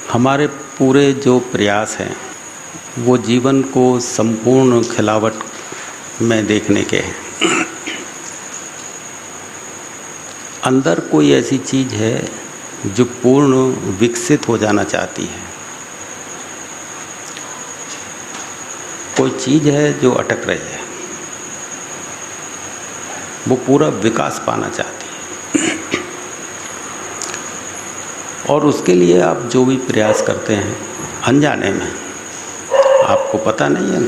हमारे पूरे जो प्रयास हैं वो जीवन को संपूर्ण खिलावट में देखने के हैं। अंदर कोई ऐसी चीज़ है जो पूर्ण विकसित हो जाना चाहती है, कोई चीज़ है जो अटक रही है, वो पूरा विकास पाना चाहती है। और उसके लिए आप जो भी प्रयास करते हैं अनजाने में, आपको पता नहीं है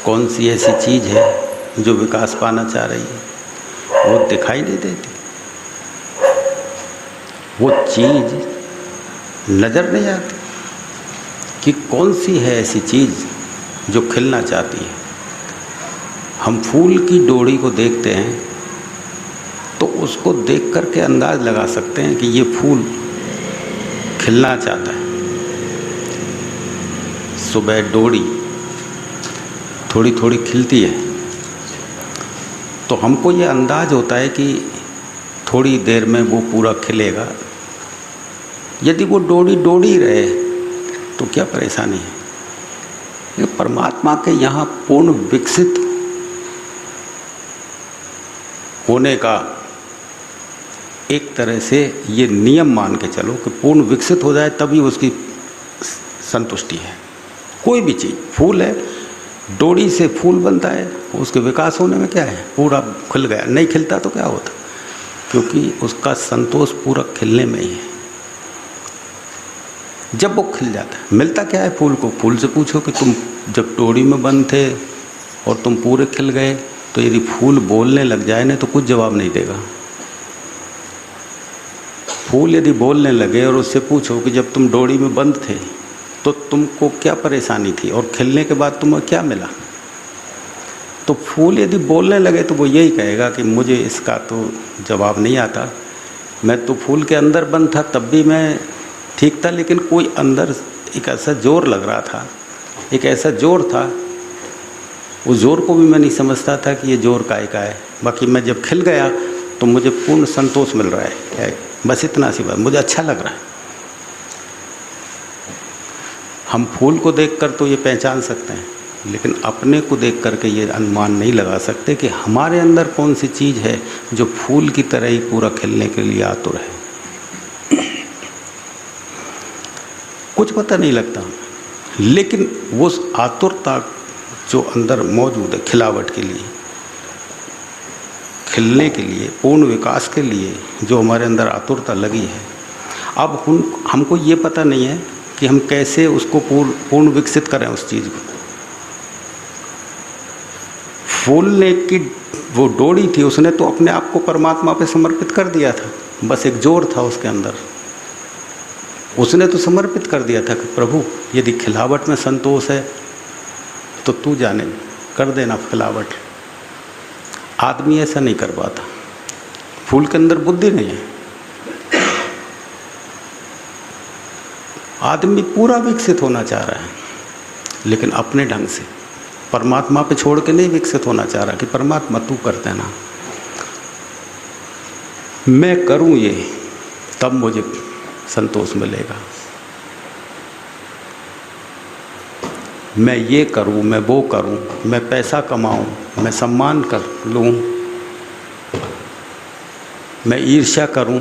कौन सी ऐसी चीज़ है जो विकास पाना चाह रही है, वो दिखाई नहीं देती, वो चीज़ नज़र नहीं आती कि कौन सी है ऐसी चीज़ जो खिलना चाहती है। हम फूल की डोरी को देखते हैं तो उसको देख कर के अंदाज़ लगा सकते हैं कि ये फूल खिलना चाहता है। सुबह डोरी थोड़ी थोड़ी खिलती है तो हमको ये अंदाज़ होता है कि थोड़ी देर में वो पूरा खिलेगा। यदि वो डोरी डोरी रहे तो क्या परेशानी है। ये परमात्मा के यहाँ पूर्ण विकसित होने का एक तरह से ये नियम मान के चलो कि पूर्ण विकसित हो जाए तभी उसकी संतुष्टि है। कोई भी चीज़, फूल है, डोरी से फूल बनता है, उसके विकास होने में क्या है, पूरा खिल गया। नहीं खिलता तो क्या होता, क्योंकि उसका संतोष पूरा खिलने में ही है। जब वो खिल जाता है, मिलता क्या है फूल को। फूल से पूछो कि तुम जब डोरी में बंद थे और तुम पूरे खिल गए, तो यदि फूल बोलने लग जाए ना तो कुछ जवाब नहीं देगा। फूल यदि बोलने लगे और उससे पूछो कि जब तुम डोरी में बंद थे तो तुमको क्या परेशानी थी और खिलने के बाद तुम्हें क्या मिला, तो फूल यदि बोलने लगे तो वो यही कहेगा कि मुझे इसका तो जवाब नहीं आता। मैं तो फूल के अंदर बंद था तब भी मैं ठीक था, लेकिन कोई अंदर एक ऐसा जोर लग रहा था, एक ऐसा जोर था, उस जोर को भी मैं नहीं समझता था कि ये जोर काय का है। बाकी मैं जब खिल गया तो मुझे पूर्ण संतोष मिल रहा है, बस इतना सी बात, मुझे अच्छा लग रहा है। हम फूल को देखकर तो ये पहचान सकते हैं, लेकिन अपने को देख करके ये अनुमान नहीं लगा सकते कि हमारे अंदर कौन सी चीज़ है जो फूल की तरह ही पूरा खिलने के लिए आतुर है। कुछ पता नहीं लगता, लेकिन वो आतुरता जो अंदर मौजूद है खिलावट के लिए, खिलने के लिए, पूर्ण विकास के लिए जो हमारे अंदर आतुरता लगी है, अब हमको ये पता नहीं है कि हम कैसे उसको पूर्ण विकसित करें उस चीज़ को। फूलने की वो डोरी थी, उसने तो अपने आप को परमात्मा पे समर्पित कर दिया था, बस एक जोर था उसके अंदर। उसने तो समर्पित कर दिया था कि प्रभु यदि खिलावट में संतोष है तो तू जाने कर देना खिलावट। आदमी ऐसा नहीं कर पाता, फूल के अंदर बुद्धि नहीं है। आदमी पूरा विकसित होना चाह रहा है, लेकिन अपने ढंग से, परमात्मा पे छोड़ के नहीं विकसित होना चाह रहा कि परमात्मा तू कर देना, मैं करूं ये तब मुझे संतोष मिलेगा, मैं ये करूं, मैं वो करूं, मैं पैसा कमाऊं, मैं सम्मान कर लूं, मैं ईर्ष्या करूं,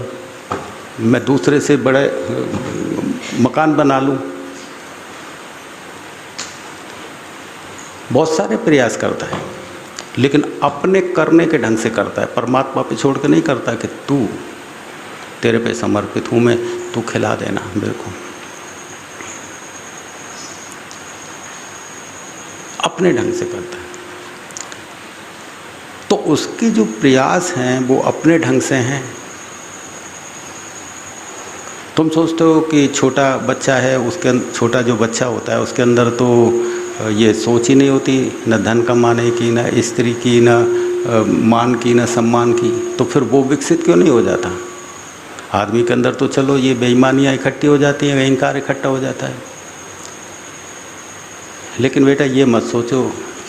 मैं दूसरे से बड़े मकान बना लूं। बहुत सारे प्रयास करता है, लेकिन अपने करने के ढंग से करता है, परमात्मा पे छोड़ के नहीं करता कि तू, तेरे पे समर्पित हूँ मैं, तू खिला देना मेरे को। अपने ढंग से करता है, तो उसकी जो प्रयास हैं वो अपने ढंग से हैं। तुम सोचते हो कि छोटा बच्चा है, उसके छोटा जो बच्चा होता है उसके अंदर तो ये सोच ही नहीं होती, न धन कमाने की, न स्त्री की, न मान की, न सम्मान की, तो फिर वो विकसित क्यों नहीं हो जाता। आदमी के अंदर तो चलो ये बेईमानियाँ इकट्ठी हो जाती हैं, अहंकार इकट्ठा हो जाता है। लेकिन बेटा ये मत सोचो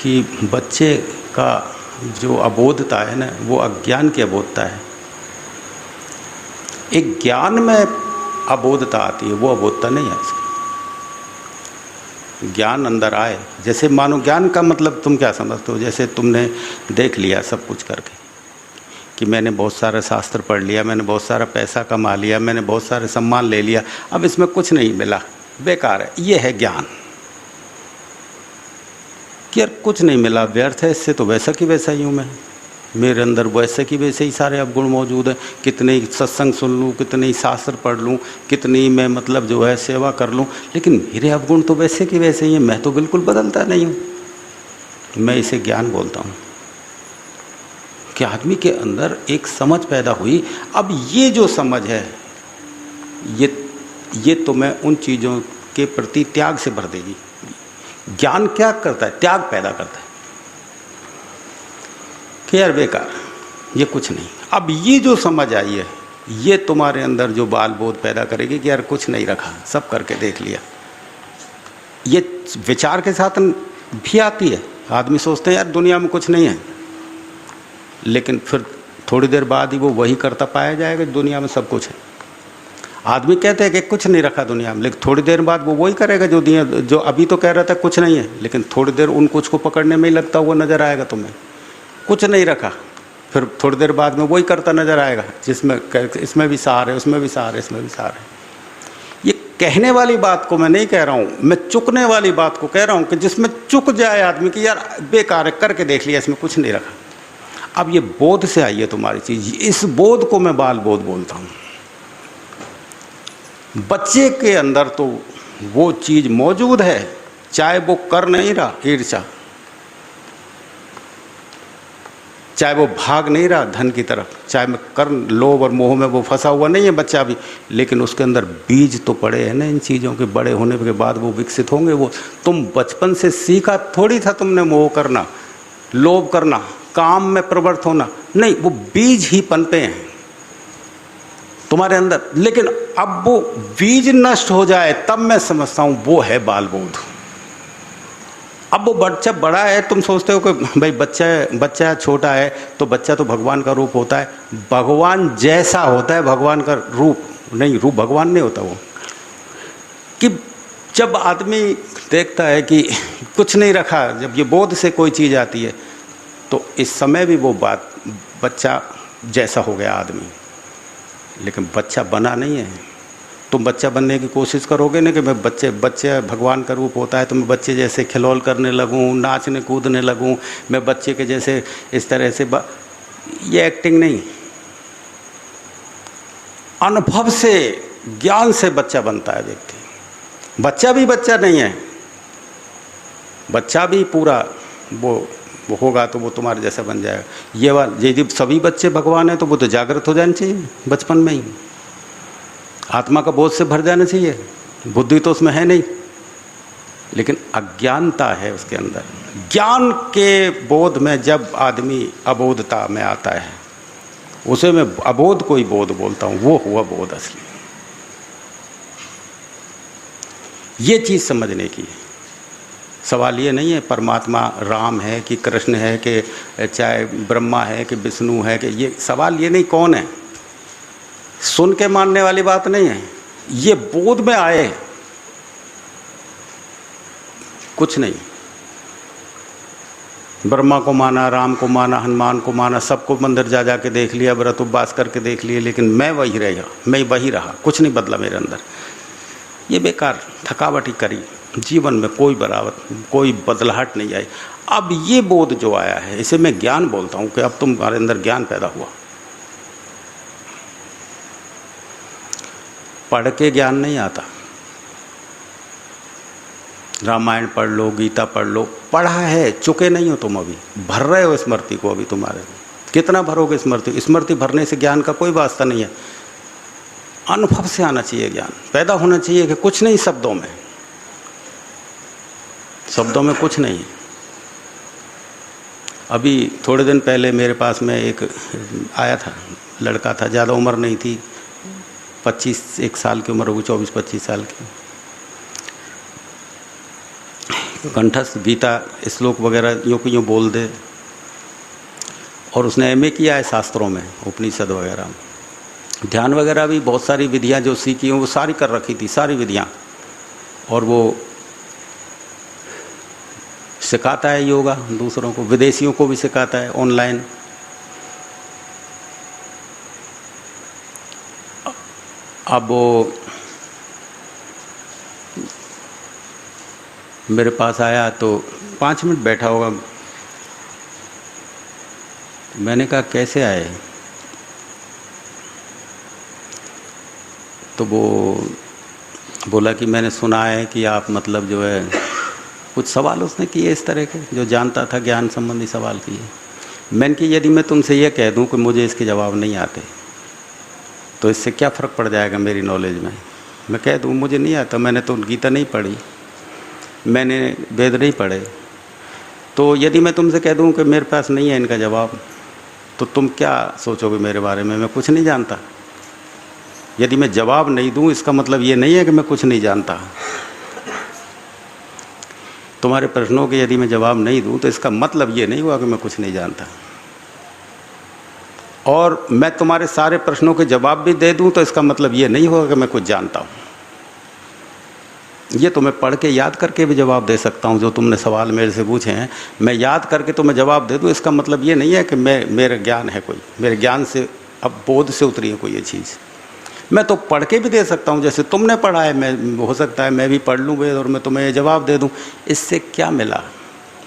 कि बच्चे का जो अबोधता है ना, वो अज्ञान की अबोधता है। एक ज्ञान में अबोधता आती है, वो अबोधता नहीं आ सकती। ज्ञान अंदर आए, जैसे मानो ज्ञान का मतलब तुम क्या समझते हो, जैसे तुमने देख लिया सब कुछ करके कि मैंने बहुत सारा शास्त्र पढ़ लिया, मैंने बहुत सारा पैसा कमा लिया, मैंने बहुत सारे सम्मान ले लिया, अब इसमें कुछ नहीं मिला, बेकार है, ये है ज्ञान कि यार कुछ नहीं मिला, व्यर्थ है, इससे तो वैसा कि वैसा ही हूँ मैं, मेरे अंदर वैसे कि वैसे ही सारे अवगुण मौजूद हैं, कितने ही सत्संग सुन लूँ, कितने ही शास्त्र पढ़ लूँ, कितनी मैं मतलब जो है सेवा कर लूँ, लेकिन मेरे अवगुण तो वैसे कि वैसे ही हैं, मैं तो बिल्कुल बदलता नहीं हूँ। मैं इसे ज्ञान बोलता हूँ कि आदमी के अंदर एक समझ पैदा हुई। अब ये जो समझ है ये तुम्हें उन चीज़ों के प्रति त्याग से भर देगी। ज्ञान क्या करता है? त्याग पैदा करता है कि यार बेकार, ये कुछ नहीं। अब ये जो समझ आई है ये तुम्हारे अंदर जो बाल बोध पैदा करेगी कि यार कुछ नहीं रखा, सब करके देख लिया। ये विचार के साथ भी आती है। आदमी सोचते हैं यार दुनिया में कुछ नहीं है, लेकिन फिर थोड़ी देर बाद ही वो वही करता पाया जाएगा, दुनिया में सब कुछ है। आदमी कहते हैं कि कुछ नहीं रखा दुनिया में, लेकिन थोड़ी देर बाद वो वही करेगा जो अभी तो कह रहा था कुछ नहीं है, लेकिन थोड़ी देर उन कुछ को पकड़ने में ही लगता हुआ नजर आएगा तुम्हें। कुछ नहीं रखा, फिर थोड़ी देर बाद में वही करता नजर आएगा, जिसमें इसमें भी सार है, उसमें भी सार है, इसमें भी सार है। ये कहने वाली बात को मैं नहीं कह रहा हूँ, मैं चुकने वाली बात को कह रहा हूँ कि जिसमें चुक जाए आदमी कि यार बेकार है, करके देख लिया, इसमें कुछ नहीं रखा। अब ये बोध से आई है तुम्हारी चीज, इस बोध को मैं बाल बोध बोलता हूँ। बच्चे के अंदर तो वो चीज मौजूद है, चाहे वो कर नहीं रहा ईर्ष्या, चाहे वो भाग नहीं रहा धन की तरफ, चाहे मैं कर लोभ और मोह में वो फंसा हुआ नहीं है बच्चा भी, लेकिन उसके अंदर बीज तो पड़े हैं ना इन चीज़ों के। बड़े होने के बाद वो विकसित होंगे। वो तुम बचपन से सीखा थोड़ी था तुमने मोह करना, लोभ करना, काम में प्रवृत्त होना, नहीं, वो बीज ही पनपे हैं तुम्हारे अंदर। लेकिन अब वो बीज नष्ट हो जाए तब मैं समझता हूँ वो है बाल बोध। अब वो बच्चा बड़ा है, तुम सोचते हो कि भाई बच्चा छोटा है तो बच्चा तो भगवान का रूप होता है, भगवान जैसा होता है भगवान का रूप नहीं, रूप भगवान नहीं होता वो। कि जब आदमी देखता है कि कुछ नहीं रखा, जब ये बोध से कोई चीज़ आती है तो इस समय भी वो बात बच्चा जैसा हो गया आदमी, लेकिन बच्चा बना नहीं है। तुम बच्चा बनने की कोशिश करोगे ना कि मैं बच्चे भगवान का रूप होता है तो मैं बच्चे जैसे खिलौल करने लगूं, नाचने कूदने लगूं, मैं बच्चे के जैसे इस तरह से ये एक्टिंग नहीं, अनुभव से ज्ञान से बच्चा बनता है व्यक्ति। बच्चा भी बच्चा नहीं है, बच्चा भी पूरा वो होगा तो वो तुम्हारे जैसा बन जाएगा। यदि सभी बच्चे भगवान हैं तो वो तो जागृत हो जाने चाहिए बचपन में ही, आत्मा का बोध से भर जाना चाहिए। बुद्धि तो उसमें है नहीं, लेकिन अज्ञानता है उसके अंदर। ज्ञान के बोध में जब आदमी अबोधता में आता है, उसे मैं अबोध को ही बोध बोलता हूँ, वो हुआ बोध असली। ये चीज़ समझने की है। सवाल ये नहीं है परमात्मा राम है कि कृष्ण है कि चाहे ब्रह्मा है कि विष्णु है कि, ये सवाल ये नहीं कौन है, सुन के मानने वाली बात नहीं है। ये बोध में आए, कुछ नहीं। ब्रह्मा को माना, राम को माना, हनुमान को माना, सबको मंदिर जा जा के देख लिया, व्रत उपवास करके देख लिए, लेकिन मैं वही रहा, कुछ नहीं बदला मेरे अंदर। ये बेकार थकावट ही करी, जीवन में कोई बदलाहट नहीं आई। अब ये बोध जो आया है इसे मैं ज्ञान बोलता हूँ कि अब तुम्हारे अंदर ज्ञान पैदा हुआ। पढ़ के ज्ञान नहीं आता। रामायण पढ़ लो, गीता पढ़ लो, पढ़ा है, चुके नहीं हो तुम, अभी भर रहे हो स्मृति को। अभी तुम्हारे कितना भरोगे स्मृति? स्मृति भरने से ज्ञान का कोई वास्ता नहीं है। अनुभव से आना चाहिए ज्ञान, पैदा होना चाहिए कि कुछ नहीं शब्दों में कुछ नहीं। अभी थोड़े दिन पहले मेरे पास में एक आया था, लड़का था, ज़्यादा उम्र नहीं थी, 25 साल की उम्र होगी, 24-25 साल की। कंठस्थ गीता श्लोक वगैरह यूँ बोल दे, और उसने MA किया है शास्त्रों में, उपनिषद वगैरह में। ध्यान वगैरह भी बहुत सारी विधियां जो सीखी हूँ वो सारी कर रखी थी, सारी विधियां। और वो सिखाता है योगा दूसरों को, विदेशियों को भी सिखाता है ऑनलाइन। अब वो मेरे पास आया तो 5 मिनट बैठा होगा। मैंने कहा कैसे आए? तो वो बोला कि मैंने सुना है कि आप मतलब जो है, कुछ सवाल उसने किए इस तरह के जो जानता था, ज्ञान संबंधी सवाल किए। मैंने कि यदि मैं तुमसे ये कह दूं कि मुझे इसके जवाब नहीं आते तो इससे क्या फ़र्क पड़ जाएगा मेरी नॉलेज में? मैं कह दूं मुझे नहीं आता, मैंने तो गीता नहीं पढ़ी, मैंने वेद नहीं पढ़े, तो यदि मैं तुमसे कह दूं कि मेरे पास नहीं है इनका जवाब तो तुम क्या सोचोगे मेरे बारे में? मैं कुछ नहीं जानता। यदि मैं जवाब नहीं दूं इसका मतलब ये नहीं है कि मैं कुछ नहीं जानता। तुम्हारे प्रश्नों के यदि मैं जवाब नहीं दूं तो इसका मतलब ये नहीं हुआ कि मैं कुछ नहीं जानता। और मैं तुम्हारे सारे प्रश्नों के जवाब भी दे दूं तो इसका मतलब ये नहीं होगा कि मैं कुछ जानता हूं। ये तो मैं पढ़ के याद करके भी जवाब दे सकता हूं। जो तुमने सवाल मेरे से पूछे हैं मैं याद करके तुम्हें जवाब दे दूं, इसका मतलब ये नहीं है कि मेरा ज्ञान है कोई, मेरे ज्ञान से अब बोध से उतरी है कोई ये चीज़। मैं तो पढ़ के भी दे सकता हूँ, जैसे तुमने पढ़ा है, मैं हो सकता है मैं भी पढ़ लूँ वेद और मैं तुम्हें ये जवाब दे दूँ। इससे क्या मिला?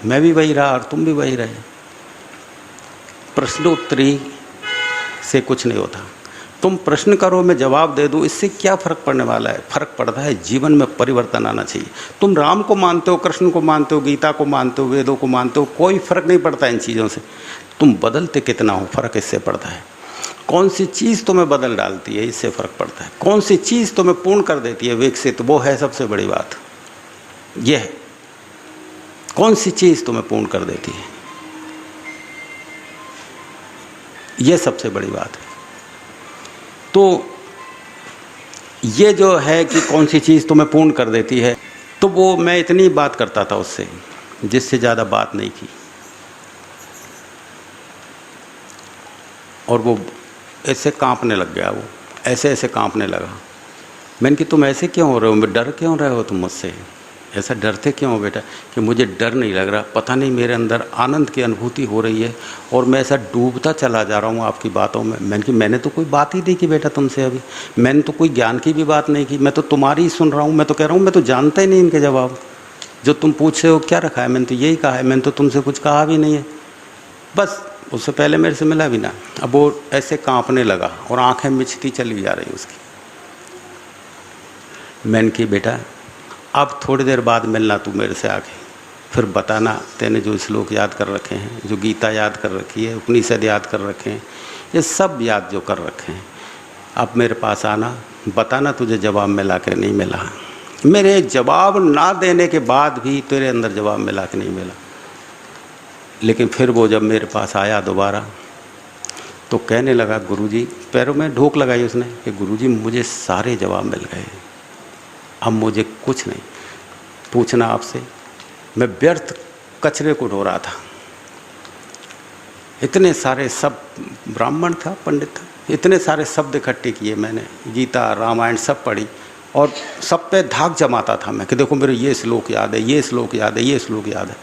मैं भी वही रहा और तुम भी वही रहे। प्रश्नोत्तरी से कुछ नहीं होता। तुम प्रश्न करो मैं जवाब दे दूँ, इससे क्या फ़र्क पड़ने वाला है? फ़र्क पड़ता है जीवन में परिवर्तन आना चाहिए। तुम राम को मानते हो, कृष्ण को मानते हो, गीता को मानते हो, वेदों को मानते हो, कोई फ़र्क नहीं पड़ता इन चीज़ों से। तुम बदलते कितना हो, फ़र्क इससे पड़ता है। कौन सी चीज़ तुम्हें बदल डालती है, इससे फ़र्क पड़ता है। कौन सी चीज़ तुम्हें पूर्ण कर देती है, विकसित, वो है सबसे बड़ी बात। यह है कौन सी चीज़ तुम्हें पूर्ण कर देती है, यह सबसे बड़ी बात है। तो ये जो है कि कौन सी चीज़ तुम्हें पूर्ण कर देती है, तो वो मैं इतनी बात करता था उससे, जिससे ज़्यादा बात नहीं की। और वो ऐसे कांपने लग गया, वो ऐसे ऐसे कांपने लगा। मैंने कि तुम ऐसे क्यों हो रहे हो, डर क्यों रहे हो तुम मुझसे, ऐसा डरते क्यों हो बेटा? कि मुझे डर नहीं लग रहा, पता नहीं मेरे अंदर आनंद की अनुभूति हो रही है और मैं ऐसा डूबता चला जा रहा हूँ आपकी बातों में। मैंने कि मैंने तो कोई बात ही नहीं की बेटा तुमसे, अभी मैंने तो कोई ज्ञान की भी बात नहीं की, मैं तो तुम्हारी ही सुन रहा हूँ। मैं तो कह रहा हूँ मैं तो जानता ही नहीं इनके जवाब। जो तुम पूछ रहे हो क्या रखा है, मैंने तो यही कहा है, मैंने तो तुमसे कुछ कहा भी नहीं है। बस उससे पहले मेरे से मिला भी ना। अब वो ऐसे कांपने लगा और आंखें मिचती चली जा रही उसकी। मैंने कि बेटा अब थोड़ी देर बाद मिलना तू मेरे से आके, फिर बताना तेने जो श्लोक याद कर रखे हैं, जो गीता याद कर रखी है, उपनिषद याद कर रखे हैं, ये सब याद जो कर रखे हैं, अब मेरे पास आना, बताना तुझे जवाब मिला कि नहीं मिला। मेरे जवाब ना देने के बाद भी तेरे अंदर जवाब मिला कि नहीं मिला। लेकिन फिर वो जब मेरे पास आया दोबारा तो कहने लगा गुरुजी, पैरों में ढोक लगाई उसने कि गुरुजी मुझे सारे जवाब मिल गए, अब मुझे कुछ नहीं पूछना आपसे। मैं व्यर्थ कचरे को ढो रहा था। इतने सारे सब, ब्राह्मण था, पंडित था, इतने सारे शब्द इकट्ठे किए मैंने, गीता रामायण सब पढ़ी और सब पे धाक जमाता था मैं कि देखो मेरे ये श्लोक याद है, ये श्लोक याद है, ये श्लोक याद है।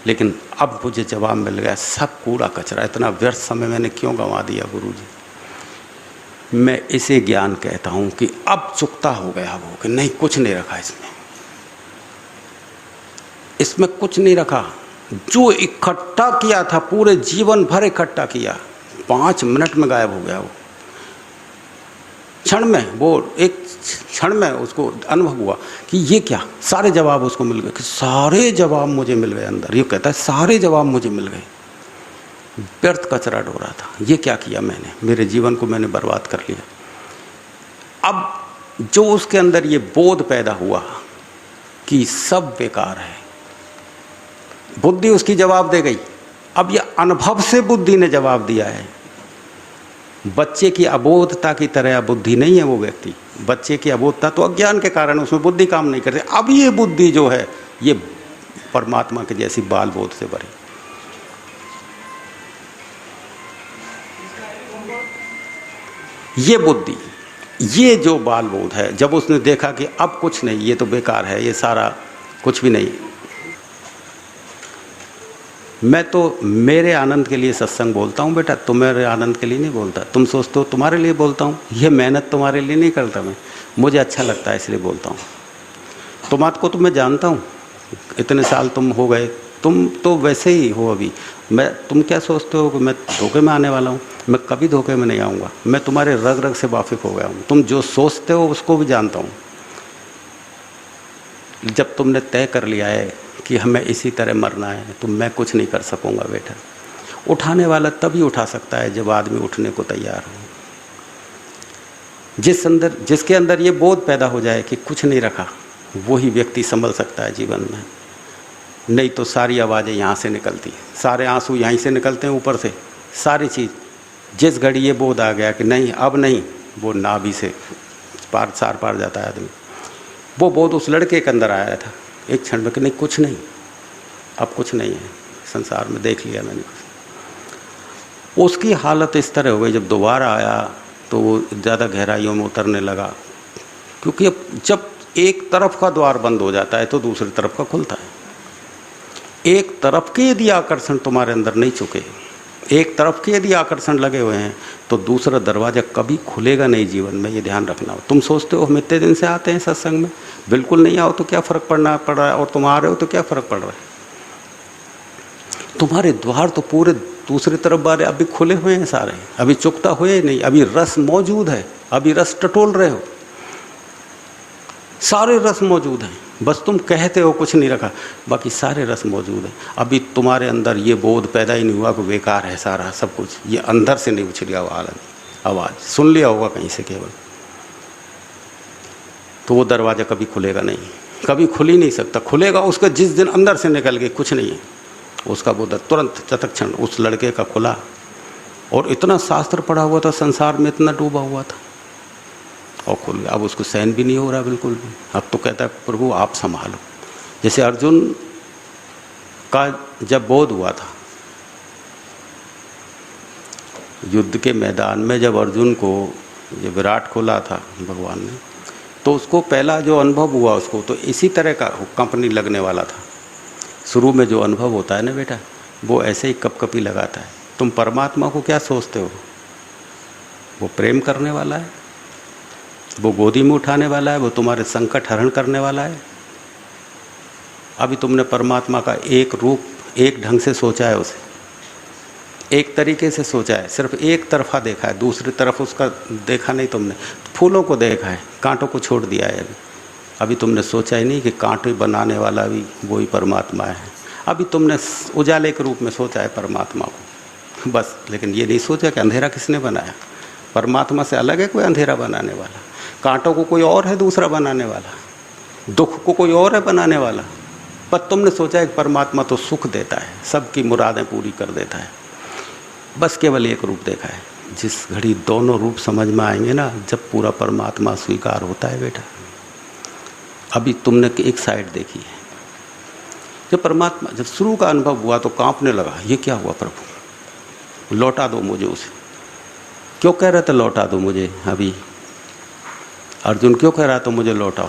लेकिन अब मुझे जवाब मिल गया, सब कूड़ा कचरा, इतना व्यर्थ समय मैंने क्यों गंवा दिया गुरुजी। मैं इसे ज्ञान कहता हूँ कि अब चुकता हो गया वो, कि नहीं कुछ नहीं रखा इसमें कुछ नहीं रखा। जो इकट्ठा किया था पूरे जीवन भर इकट्ठा किया, 5 मिनट में गायब हो गया वो, क्षण में। वो एक क्षण में उसको अनुभव हुआ कि ये क्या, सारे जवाब उसको मिल गए, कि सारे जवाब मुझे मिल गए अंदर। ये कहता है सारे जवाब मुझे मिल गए। व्यर्थ कचरा ढो रहा था, ये क्या किया मैंने, मेरे जीवन को मैंने बर्बाद कर लिया। अब जो उसके अंदर ये बोध पैदा हुआ कि सब बेकार है, बुद्धि उसकी जवाब दे गई। अब ये अनुभव से बुद्धि ने जवाब दिया है। बच्चे की अबोधता की तरह बुद्धि नहीं है वो व्यक्ति। बच्चे की अबोधता तो अज्ञान के कारण, उसमें बुद्धि काम नहीं करती। अब ये बुद्धि जो है ये परमात्मा के जैसी बाल बोध से भरी। ये बुद्धि, ये जो बाल बोध है, जब उसने देखा कि अब कुछ नहीं, ये तो बेकार है, ये सारा कुछ भी नहीं, मैं तो मेरे आनंद के लिए सत्संग बोलता हूँ बेटा, तुम्हारे आनंद के लिए नहीं बोलता। तुम सोचते हो तुम्हारे लिए बोलता हूँ, ये मेहनत तुम्हारे लिए नहीं करता मैं, मुझे अच्छा लगता है इसलिए बोलता हूँ। तुम्हारे को तो मैं जानता हूँ, इतने साल तुम हो गए, तुम तो वैसे ही हो अभी। तुम क्या सोचते हो कि मैं धोखे में आने वाला हूँ? मैं कभी धोखे में नहीं आऊँगा, मैं तुम्हारे रग रग से वाकिफ़ हो गया हूँ। तुम जो सोचते हो उसको भी जानता हूँ। जब तुमने तय कर लिया है कि हमें इसी तरह मरना है, तो मैं कुछ नहीं कर सकूँगा बेटा। उठाने वाला तभी उठा सकता है जब आदमी उठने को तैयार हो। जिसके अंदर ये बोध पैदा हो जाए कि कुछ नहीं रखा, वही व्यक्ति संभल सकता है जीवन में। नहीं तो सारी आवाज़ें यहाँ से निकलती हैं, सारे आंसू यहीं से निकलते हैं, ऊपर से सारी चीज़। जिस घड़ी ये बोध आ गया कि नहीं अब नहीं, वो नाभि से सार पार जाता है आदमी। वो बोध उस लड़के के अंदर आया था एक क्षण में कि नहीं कुछ नहीं, अब कुछ नहीं है संसार में, देख लिया मैंने कुछ। उसकी हालत इस तरह हो गई, जब दोबारा आया तो वो ज़्यादा गहराइयों में उतरने लगा, क्योंकि अब जब एक तरफ का द्वार बंद हो जाता है तो दूसरी तरफ का खुलता है। एक तरफ के यदि आकर्षण तुम्हारे अंदर नहीं चुके, एक तरफ के यदि आकर्षण लगे हुए हैं, तो दूसरा दरवाज़ा कभी खुलेगा नहीं जीवन में, ये ध्यान रखना। तुम सोचते हो हम इतने दिन से आते हैं सत्संग में, बिल्कुल नहीं आओ तो क्या फ़र्क पड़ रहा है, और तुम आ रहे हो तो क्या फ़र्क पड़ रहा है? तुम्हारे द्वार तो पूरे दूसरी तरफ बारे अभी खुले हुए हैं सारे, अभी चुकता हुए नहीं, अभी रस मौजूद है, अभी रस टटोल रहे हो, सारे रस मौजूद हैं। बस तुम कहते हो कुछ नहीं रखा, बाकी सारे रस मौजूद हैं। अभी तुम्हारे अंदर ये बोध पैदा ही नहीं हुआ कि बेकार है सारा सब कुछ, ये अंदर से नहीं उछल गया आवाज़ सुन लिया होगा कहीं से केवल, तो वो दरवाज़ा कभी खुलेगा नहीं, कभी खुल ही नहीं सकता। खुलेगा उसका जिस दिन अंदर से निकल गई कुछ नहीं है, उसका वो तुरंत तत्क्षण उस लड़के का खुला। और इतना शास्त्र पढ़ा हुआ था, संसार में इतना डूबा हुआ था, और खुल गया। अब उसको सहन भी नहीं हो रहा बिल्कुल भी। अब तो कहता है प्रभु आप संभालो। जैसे अर्जुन का जब बोध हुआ था युद्ध के मैदान में, जब अर्जुन को ये विराट खोला था भगवान ने, तो उसको पहला जो अनुभव हुआ उसको तो इसी तरह का कंपनी लगने वाला था। शुरू में जो अनुभव होता है ना बेटा, वो ऐसे ही कपकपी लगाता है। तुम परमात्मा को क्या सोचते हो? वो प्रेम करने वाला है, वो गोदी में उठाने वाला है, वो तुम्हारे संकट हरण करने वाला है। अभी तुमने परमात्मा का एक रूप एक ढंग से सोचा है, उसे एक तरीके से सोचा है, सिर्फ एक तरफा देखा है, दूसरी तरफ उसका देखा नहीं तुमने। फूलों को देखा है, कांटों को छोड़ दिया है। अभी तुमने सोचा ही नहीं कि कांटे बनाने वाला भी वही परमात्मा है। अभी तुमने उजाले के रूप में सोचा है परमात्मा को बस, लेकिन ये नहीं सोचा कि अंधेरा किसने बनाया। परमात्मा से अलग है कोई अंधेरा बनाने वाला, कांटों को कोई और है दूसरा बनाने वाला, दुख को कोई और है बनाने वाला। पर तुमने सोचा है कि परमात्मा तो सुख देता है, सबकी मुरादें पूरी कर देता है। बस केवल एक रूप देखा है। जिस घड़ी दोनों रूप समझ में आएंगे ना, जब पूरा परमात्मा स्वीकार होता है बेटा। अभी तुमने एक साइड देखी है, जब परमात्मा जब शुरू का अनुभव हुआ तो कांपने लगा, ये क्या हुआ प्रभु, लौटा दो मुझे उसे। क्यों कह रहे थे लौटा दो मुझे? अभी अर्जुन क्यों कह रहा था मुझे लौटाओ?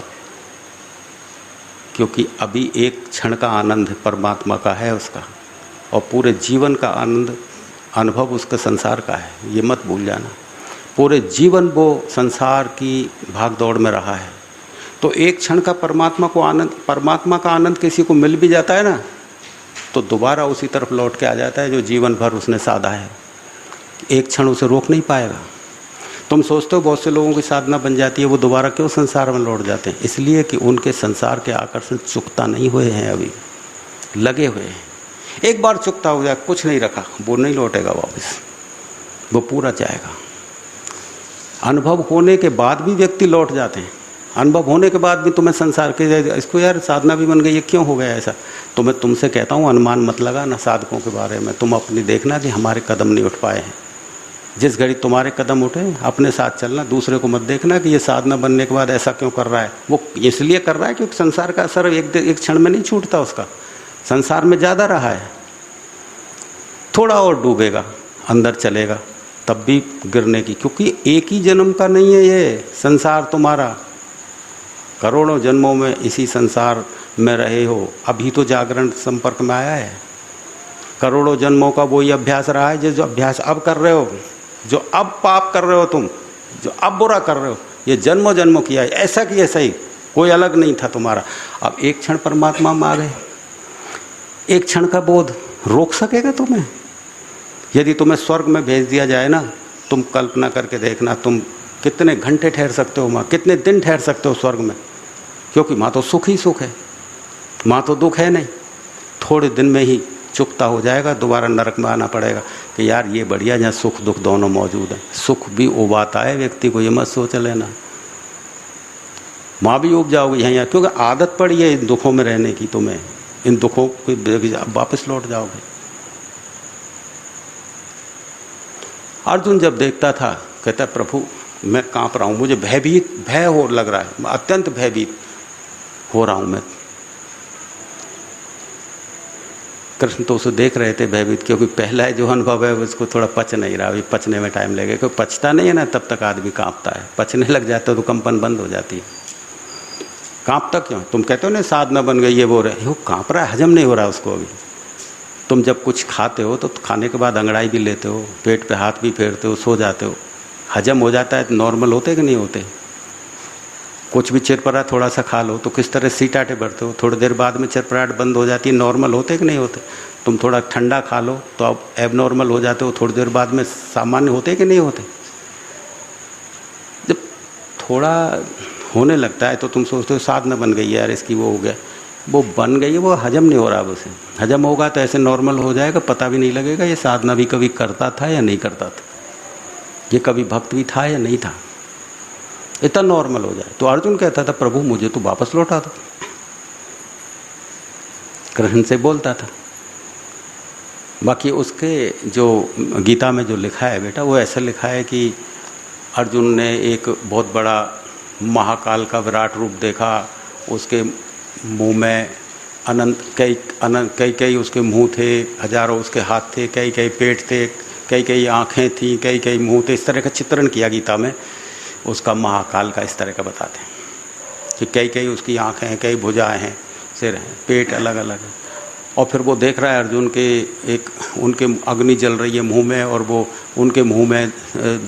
क्योंकि अभी एक क्षण का आनंद परमात्मा का है उसका, और पूरे जीवन का आनंद अनुभव उसके संसार का है, ये मत भूल जाना। पूरे जीवन वो संसार की भाग दौड़ में रहा है, तो एक क्षण का परमात्मा का आनंद किसी को मिल भी जाता है ना, तो दोबारा उसी तरफ लौट के आ जाता है जो जीवन भर उसने साधा है। एक क्षण उसे रोक नहीं पाएगा। तुम सोचते हो बहुत से लोगों की साधना बन जाती है, वो दोबारा क्यों संसार में लौट जाते हैं? इसलिए कि उनके संसार के आकर्षण चुकता नहीं हुए हैं, अभी लगे हुए हैं। एक बार चुकता हो जाए, कुछ नहीं रखा, वो नहीं लौटेगा वापस, वो पूरा जाएगा। अनुभव होने के बाद भी व्यक्ति लौट जाते हैं। अनुभव होने के बाद भी तुम्हें संसार के, इसको यार साधना भी बन गई, ये क्यों हो गया ऐसा? तो मैं तुमसे कहता हूँ अनुमान मत लगाना साधकों के बारे में। तुम अपनी देखना कि हमारे कदम नहीं उठ पाए हैं। जिस घड़ी तुम्हारे कदम उठे अपने साथ चलना, दूसरे को मत देखना कि ये साधना बनने के बाद ऐसा क्यों कर रहा है। वो इसलिए कर रहा है क्योंकि संसार का असर एक क्षण में नहीं छूटता उसका, संसार में ज़्यादा रहा है। थोड़ा और डूबेगा, अंदर चलेगा, तब भी गिरने की, क्योंकि एक ही जन्म का नहीं है ये संसार तुम्हारा, करोड़ों जन्मों में इसी संसार में रहे हो, अभी तो जागरण संपर्क में आया है। करोड़ों जन्मों का वही अभ्यास रहा है जो अभ्यास अब कर रहे हो, जो अब पाप कर रहे हो तुम, जो अब बुरा कर रहे हो, ये जन्मों जन्मों किया है, ऐसा कि ऐसा ही, कोई अलग नहीं था तुम्हारा। अब एक क्षण परमात्मा में आ गए, एक क्षण का बोध रोक सकेगा तुम्हें? यदि तुम्हें स्वर्ग में भेज दिया जाए ना, तुम कल्पना करके देखना, तुम कितने घंटे ठहर सकते हो वहाँ, कितने दिन ठहर सकते हो स्वर्ग में, क्योंकि वहाँ तो सुख ही सुख है, वहाँ तो दुख है नहीं। थोड़े दिन में ही चुकता हो जाएगा, दोबारा नरक में आना पड़ेगा कि यार ये बढ़िया जहाँ सुख दुख दोनों मौजूद हैं। सुख भी उबाता है व्यक्ति को, ये मत सोच लेना, वहाँ भी उब जाओगे यहाँ, क्योंकि आदत पड़ी है इन दुखों में रहने की तुम्हें, इन दुखों को वापस लौट जाओगे। अर्जुन जब देखता था, कहता प्रभु मैं कांप रहा हूँ, मुझे भय हो लग रहा है, मैं अत्यंत भयभीत हो रहा हूँ मैं। कृष्ण तो उसे देख रहे थे भयभीत, क्योंकि पहला जो अनुभव है उसको थोड़ा पच नहीं रहा, अभी पचने में टाइम लगेगा, क्योंकि पचता नहीं है ना तब तक आदमी कांपता है, पचने लग जाता है तो कंपन बंद हो जाती है। कांपता क्यों? तुम कहते हो ना साधना बन गई ये वो रहे, वो कांप रहा है, हजम नहीं हो रहा उसको अभी। तुम जब कुछ खाते हो तो खाने के बाद अंगड़ाई भी लेते हो, पेट पे हाथ भी फेरते हो, सो जाते हो, हजम हो जाता है तो नॉर्मल होते कि नहीं होते? कुछ भी चिरपरा थोड़ा सा खा लो तो किस तरह सीटाटे भरते हो, थोड़ी देर बाद में चिरपराहट बंद हो जाती है, नॉर्मल होते कि नहीं होते? तुम थोड़ा ठंडा खा लो तो अब एबनॉर्मल हो जाते हो, थोड़ी देर बाद में सामान्य होते कि नहीं होते? जब थोड़ा होने लगता है तो तुम सोचते हो साधना बन गई है यार इसकी, वो हो गया, वो बन गई है, वो हजम नहीं हो रहा अब उसे। हजम होगा तो ऐसे नॉर्मल हो जाएगा, पता भी नहीं लगेगा ये साधना भी कभी करता था या नहीं करता था, ये कभी भक्त भी था या नहीं था, इतना नॉर्मल हो जाए। तो अर्जुन कहता था प्रभु मुझे तो वापस लौटा दो, कृष्ण से बोलता था। बाकी उसके जो गीता में जो लिखा है बेटा, वो ऐसा लिखा है कि अर्जुन ने एक बहुत बड़ा महाकाल का विराट रूप देखा, उसके मुंह में कई उसके मुंह थे, हजारों उसके हाथ थे, कई पेट थे, कई आँखें थीं, कई मुंह थे, इस तरह का चित्रण किया गीता में उसका, महाकाल का इस तरह का बताते हैं कि कई उसकी आँखें हैं, कई भुजाएं हैं, सिर हैं, पेट अलग अलग है। और फिर वो देख रहा है अर्जुन के एक उनके अग्नि जल रही है मुंह में, और वो उनके मुंह में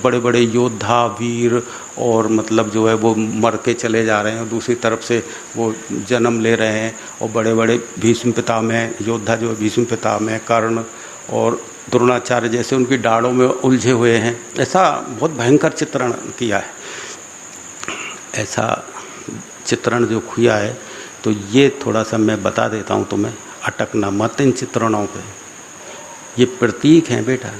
बड़े बड़े योद्धा वीर और मतलब जो है वो मर के चले जा रहे हैं, और दूसरी तरफ से वो जन्म ले रहे हैं, और बड़े बड़े भीष्म पितामह योद्धा जो भीष्म पितामह, कर्ण और द्रोणाचार्य जैसे उनकी डाढ़ों में उलझे हुए हैं। ऐसा बहुत भयंकर चित्रण किया है, ऐसा चित्रण जो किया है। तो ये थोड़ा सा मैं बता देता हूँ तुम्हें, अटकना मत इन चित्रणों पे, ये प्रतीक हैं बेटा।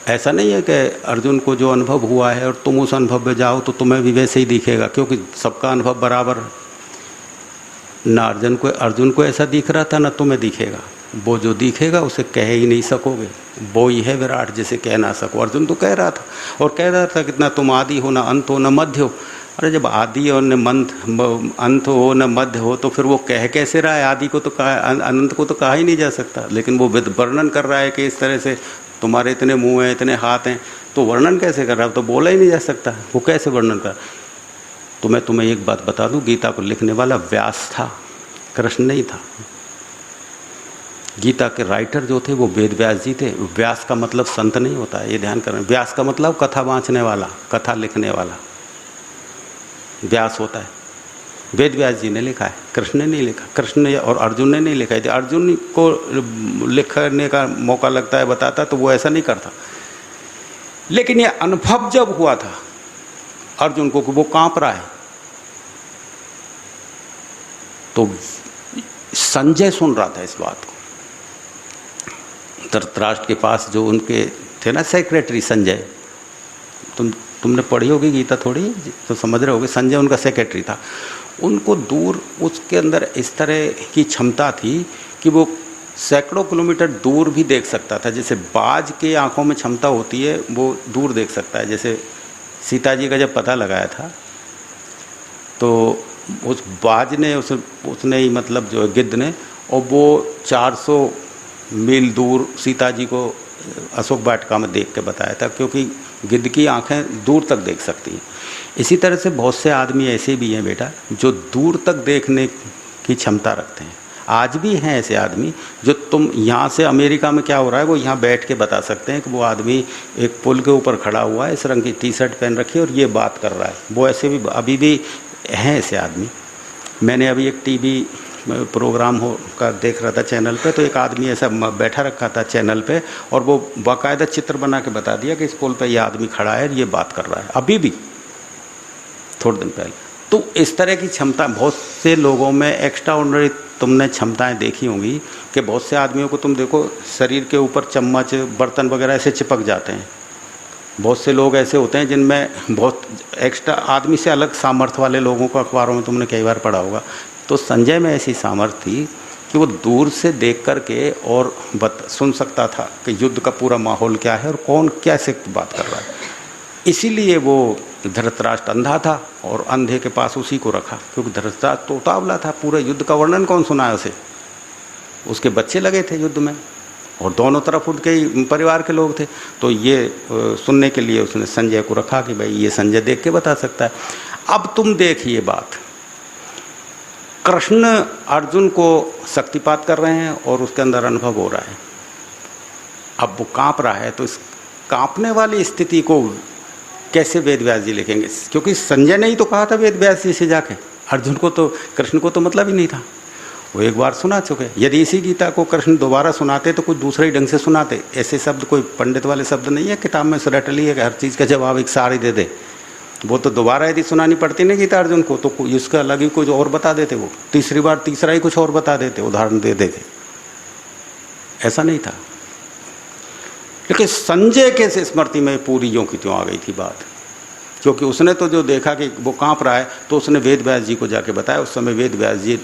ऐसा नहीं है कि अर्जुन को जो अनुभव हुआ है और तुम उस अनुभव में जाओ तो तुम्हें भी वैसे ही दिखेगा, क्योंकि सबका अनुभव बराबर ना अर्जुन को ऐसा दिख रहा था ना तुम्हें दिखेगा। वो जो दिखेगा उसे कह ही नहीं सकोगे, वो ही है विराट जिसे कह ना सको। अर्जुन तो कह रहा था, और कह रहा था कितना तुम आदि हो ना अंत हो न मध्य हो। अरे जब आदि और न अंत हो न मध्य हो तो फिर वो कह कैसे रहा है? आदि को तो कहा, अनंत को तो कहा ही नहीं जा सकता, लेकिन वो वर्णन कर रहा है कि इस तरह से तुम्हारे इतने मुंह हैं, इतने हाथ हैं, तो वर्णन कैसे कर रहा है? तो बोला ही नहीं जा सकता, वो कैसे वर्णन कर। तो मैं तुम्हें एक बात बता दूं, गीता को लिखने वाला व्यास था, कृष्ण नहीं था। गीता के राइटर जो थे वो वेद व्यास जी थे। व्यास का मतलब संत नहीं होता है, ये ध्यान करना। व्यास का मतलब कथा वाँचने वाला, कथा लिखने वाला व्यास होता है। वेद व्यास जी ने लिखा है, कृष्ण ने नहीं लिखा, कृष्ण ने और अर्जुन ने नहीं लिखा है। अर्जुन को लिखने का मौका लगता है, बताता, तो वो ऐसा नहीं करता। लेकिन ये अनुभव जब हुआ था अर्जुन को कि वो कांप रहा है, तो संजय सुन रहा था इस बात को। धृतराष्ट्र के पास जो उनके थे ना सेक्रेटरी संजय, तुमने पढ़ी होगी गीता थोड़ी तो समझ रहे होगे, संजय उनका सेक्रेटरी था। उनको दूर, उसके अंदर इस तरह की क्षमता थी कि वो सैकड़ों किलोमीटर दूर भी देख सकता था। जैसे बाज के आंखों में क्षमता होती है, वो दूर देख सकता है। जैसे सीता जी का जब पता लगाया था तो उस बाज ने उसने ही मतलब जो गिद्ध ने, और वो 400 मील दूर सीता जी को अशोक वाटिका में देख के बताया था, क्योंकि गिद्ध की आंखें दूर तक देख सकती हैं। इसी तरह से बहुत से आदमी ऐसे भी हैं बेटा जो दूर तक देखने की क्षमता रखते हैं। आज भी हैं ऐसे आदमी जो तुम यहाँ से अमेरिका में क्या हो रहा है वो यहाँ बैठ के बता सकते हैं कि वो आदमी एक पुल के ऊपर खड़ा हुआ है, इस रंग की टी शर्ट पहन रखी है और ये बात कर रहा है। वो ऐसे भी अभी भी हैं ऐसे आदमी। मैंने अभी एक टीवी प्रोग्राम हो का देख रहा था चैनल पे, तो एक आदमी ऐसा बैठा रखा था चैनल पे और वो बाकायदा चित्र बना के बता दिया कि इस पुल पे ये आदमी खड़ा है, ये बात कर रहा है, अभी भी थोड़े दिन पहले। तो इस तरह की क्षमता बहुत से लोगों में एक्स्ट्रा ऑर्डिनरी तुमने क्षमताएं देखी होंगी कि बहुत से आदमियों को तुम देखो शरीर के ऊपर चम्मच बर्तन वगैरह ऐसे चिपक जाते हैं। बहुत से लोग ऐसे होते हैं जिनमें बहुत एक्स्ट्रा आदमी से अलग सामर्थ्य वाले लोगों को अखबारों में तुमने कई बार पढ़ा होगा। तो संजय में ऐसी सामर्थ्य थी कि वो दूर से देख कर के और सुन सकता था कि युद्ध का पूरा माहौल क्या है और कौन कैसे बात कर रहा है। इसीलिए वो धृतराष्ट्र अंधा था और अंधे के पास उसी को रखा, क्योंकि धृतराष्ट्र तो उतावला था। पूरे युद्ध का वर्णन कौन सुनाया उसे? उसके बच्चे लगे थे युद्ध में और दोनों तरफ उनके ही परिवार के लोग थे। तो ये सुनने के लिए उसने संजय को रखा कि भाई ये संजय देख के बता सकता है। अब तुम देखिए बात, कृष्ण अर्जुन को शक्तिपात कर रहे हैं और उसके अंदर अनुभव हो रहा है। अब वो कांप रहा है, तो इस कांपने वाली स्थिति को कैसे वेद व्यास जी लिखेंगे? क्योंकि संजय ने ही तो कहा था वेद व्यास जी से जाके, अर्जुन को तो कृष्ण को तो मतलब ही नहीं था, वो एक बार सुना चुके। यदि इसी गीता को कृष्ण दोबारा सुनाते तो कुछ दूसरे ही ढंग से सुनाते। ऐसे शब्द कोई पंडित वाले शब्द नहीं है किताब में रट ली है कि हर चीज़ का जवाब एक सार ही दे दे। वो तो दोबारा यदि सुनानी पड़ती ना गीता अर्जुन को तो इसका अलग ही कुछ और बता देते, वो तीसरी बार तीसरा ही कुछ और बता देते, उदाहरण दे देते। ऐसा नहीं था। लेकिन संजय के स्मृति में पूरी यों की त्यों आ गई थी बात, क्योंकि उसने तो जो देखा कि वो कांप रहा है तो उसने वेद व्यास जी को जाके बताया। उस समय वेद व्यास जी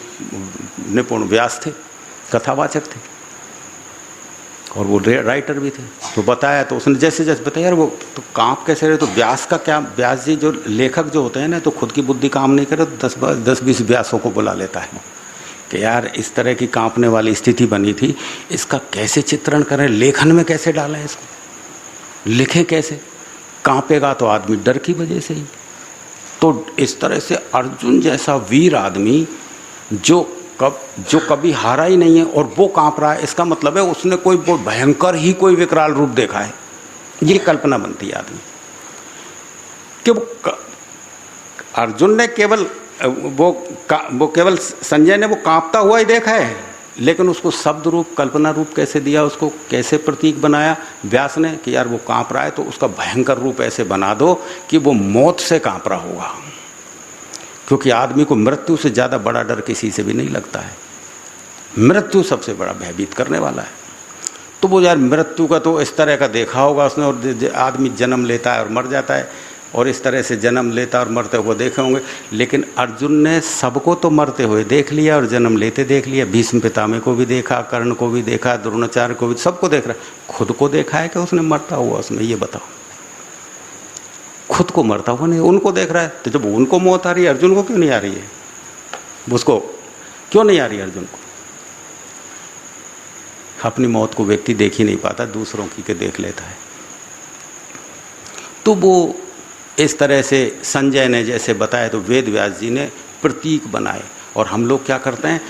निपुण व्यास थे, कथावाचक थे और वो राइटर भी थे। तो बताया तो उसने जैसे जैसे बताया यार वो तो कांप कैसे रहे। तो व्यास का क्या, व्यास जी जो लेखक जो होते हैं ना, तो खुद की बुद्धि काम नहीं करे तो 10-20 व्यासों को बुला लेता है कि यार इस तरह की कांपने वाली स्थिति बनी थी, इसका कैसे चित्रण करें, लेखन में कैसे डालें, इसको लिखें कैसे। कांपेगा तो आदमी डर की वजह से ही। तो इस तरह से अर्जुन जैसा वीर आदमी जो कभी हारा ही नहीं है और वो कांप रहा है, इसका मतलब है उसने कोई बहुत भयंकर ही कोई विकराल रूप देखा है। ये कल्पना बनती है आदमी कि वो अर्जुन ने केवल वो केवल संजय ने वो कांपता हुआ ही देखा है, लेकिन उसको शब्द रूप कल्पना रूप कैसे दिया, उसको कैसे प्रतीक बनाया व्यास ने कि यार वो कांप रहा है तो उसका भयंकर रूप ऐसे बना दो कि वो मौत से कांप रहा होगा। क्योंकि आदमी को मृत्यु से ज़्यादा बड़ा डर किसी से भी नहीं लगता है। मृत्यु सबसे बड़ा भयभीत करने वाला है। तो वो यार मृत्यु का तो इस तरह का देखा होगा उसने। और आदमी जन्म लेता है और मर जाता है और इस तरह से जन्म लेता और मरते हुए देखे होंगे, लेकिन अर्जुन ने सबको तो मरते हुए देख लिया और जन्म लेते देख लिया। भीष्म पितामह को भी देखा, कर्ण को भी देखा, द्रोणाचार्य को भी, सबको देख रहा है। खुद को देखा है कि उसने मरता हुआ उसमें? ये बताओ, खुद को मरता हुआ नहीं, उनको देख रहा है। तो जब उनको मौत आ रही है अर्जुन को क्यों नहीं आ रही है? उसको क्यों नहीं आ रही है अर्जुन को? अपनी मौत को व्यक्ति देख ही नहीं पाता, दूसरों की के देख लेता है। तो वो इस तरह से संजय ने जैसे बताया तो वेद व्यास जी ने प्रतीक बनाए। और हम लोग क्या करते हैं,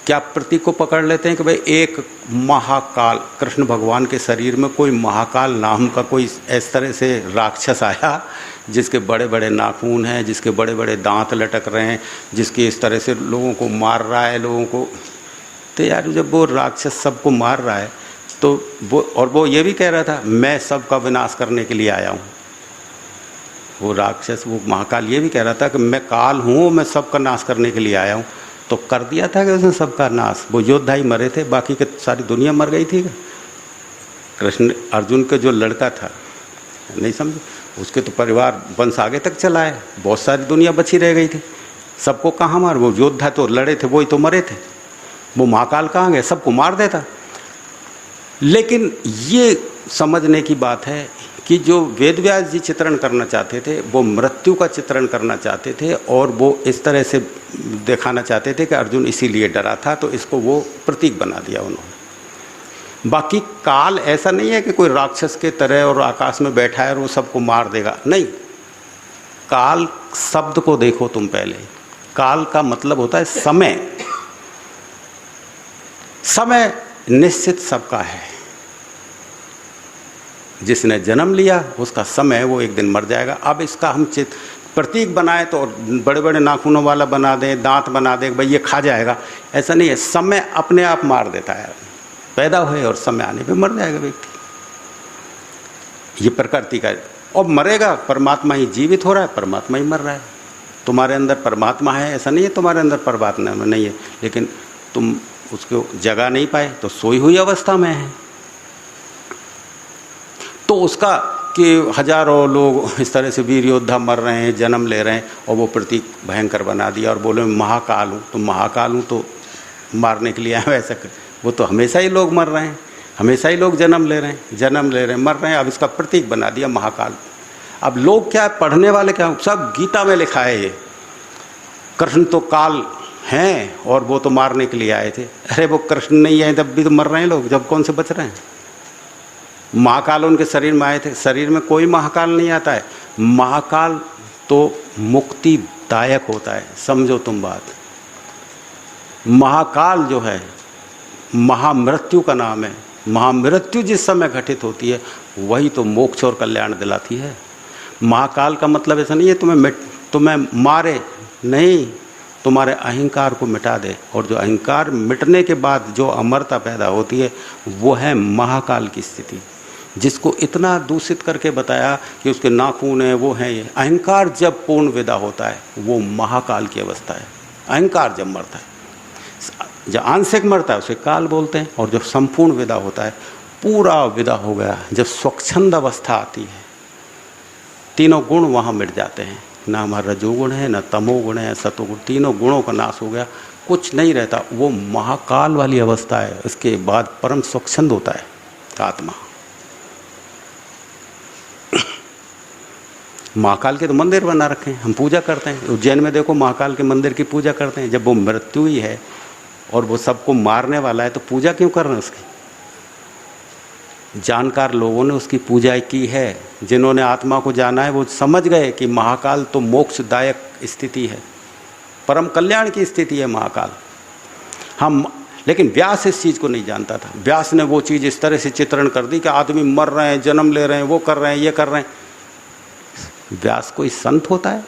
क्या प्रतीक को पकड़ लेते हैं कि भाई एक महाकाल, कृष्ण भगवान के शरीर में कोई महाकाल नाम का कोई इस तरह से राक्षस आया जिसके बड़े बड़े नाखून हैं, जिसके बड़े बड़े दांत लटक रहे हैं, जिसके इस तरह से लोगों को मार रहा है, लोगों को। तो यार जब वो राक्षस सबको मार रहा है तो वो ये भी कह रहा था मैं सबका विनाश करने के लिए आया हूँ। वो राक्षस, वो महाकाल ये भी कह रहा था कि मैं काल हूँ, मैं सबका नाश करने के लिए आया हूँ। तो कर दिया था कि उसने सबका नाश। वो योद्धा ही मरे थे, बाकी के सारी दुनिया मर गई थी। कृष्ण अर्जुन का जो लड़का था, नहीं समझे, उसके तो परिवार वंश आगे तक चला है, बहुत सारी दुनिया बची रह गई थी। सबको कहाँ मार, वो योद्धा तो लड़े थे, वही तो मरे थे। वो महाकाल कहाँ गए, सबको मार देता। लेकिन ये समझने की बात है कि जो वेद व्यास जी चित्रण करना चाहते थे वो मृत्यु का चित्रण करना चाहते थे और वो इस तरह से दिखाना चाहते थे कि अर्जुन इसीलिए डरा था, तो इसको वो प्रतीक बना दिया उन्होंने। बाकी काल ऐसा नहीं है कि कोई राक्षस के तरह और आकाश में बैठा है और वो सबको मार देगा, नहीं। काल शब्द को देखो तुम पहले। काल का मतलब होता है समय। समय निश्चित सबका है। जिसने जन्म लिया उसका समय, वो एक दिन मर जाएगा। अब इसका हम प्रतीक बनाए तो बड़े बड़े नाखूनों वाला बना दें, दांत बना दें, भाई ये खा जाएगा, ऐसा नहीं है। समय अपने आप मार देता है। पैदा हुए और समय आने पे मर जाएगा व्यक्ति, ये प्रकृति का। और मरेगा, परमात्मा ही जीवित हो रहा है, परमात्मा ही मर रहा है। तुम्हारे अंदर परमात्मा है ऐसा नहीं है, तुम्हारे अंदर परमात्मा नहीं है, लेकिन तुम उसको जगा नहीं पाए तो सोई हुई अवस्था में है। तो उसका कि हजारों लोग इस तरह से वीर योद्धा मर रहे हैं, जन्म ले रहे हैं, और वो प्रतीक भयंकर बना दिया और बोले महाकाल हूँ। तो महाकाल हूँ तो मारने के लिए आए ऐसा कर, वो तो हमेशा ही लोग मर रहे हैं, हमेशा ही लोग जन्म ले रहे हैं, मर रहे हैं। अब इसका प्रतीक बना दिया महाकाल। अब लोग क्या पढ़ने वाले क्या, सब गीता में लिखा है ये कृष्ण तो काल हैं और वो तो मारने के लिए आए थे। अरे वो कृष्ण नहीं आए तब भी तो मर रहे हैं लोग, जब कौन से बच रहे हैं। महाकाल उनके शरीर में आए थे, शरीर में कोई महाकाल नहीं आता है। महाकाल तो मुक्तिदायक होता है, समझो तुम बात। महाकाल जो है महामृत्यु का नाम है। महामृत्यु जिस समय घटित होती है वही तो मोक्ष और कल्याण दिलाती है। महाकाल का मतलब ऐसा नहीं है तुम्हें मारे, नहीं, तुम्हारे अहंकार को मिटा दे। और जो अहंकार मिटने के बाद जो अमरता पैदा होती है वो है महाकाल की स्थिति, जिसको इतना दूषित करके बताया कि उसके नाखून है, वो है ये। अहंकार जब पूर्ण विदा होता है वो महाकाल की अवस्था है। अहंकार जब मरता है, जब आंशिक मरता है उसे काल बोलते हैं, और जब संपूर्ण विदा होता है, पूरा विदा हो गया, जब स्वच्छंद अवस्था आती है, तीनों गुण वहाँ मिट जाते हैं। ना हमारा रजोगुण है, ना तमोगुण है, सतोगुण, तीनों गुणों का नाश हो गया, कुछ नहीं रहता। वो महाकाल वाली अवस्था है। इसके बाद परम स्वच्छंद होता है आत्मा। महाकाल के तो मंदिर बना रखे हैं, हम पूजा करते हैं। उज्जैन में देखो महाकाल के मंदिर की पूजा करते हैं। जब वो मृत्यु ही है और वो सबको मारने वाला है तो पूजा क्यों कर रहे हैं उसकी। जानकार लोगों ने उसकी पूजा की है। जिन्होंने आत्मा को जाना है वो समझ गए कि महाकाल तो मोक्षदायक स्थिति है, परम कल्याण की स्थिति है महाकाल। लेकिन व्यास इस चीज़ को नहीं जानता था। व्यास ने वो चीज़ इस तरह से चित्रण कर दी कि आदमी मर रहे हैं, जन्म ले रहे हैं, वो कर रहे हैं, ये कर रहे हैं। व्यास कोई संत होता है?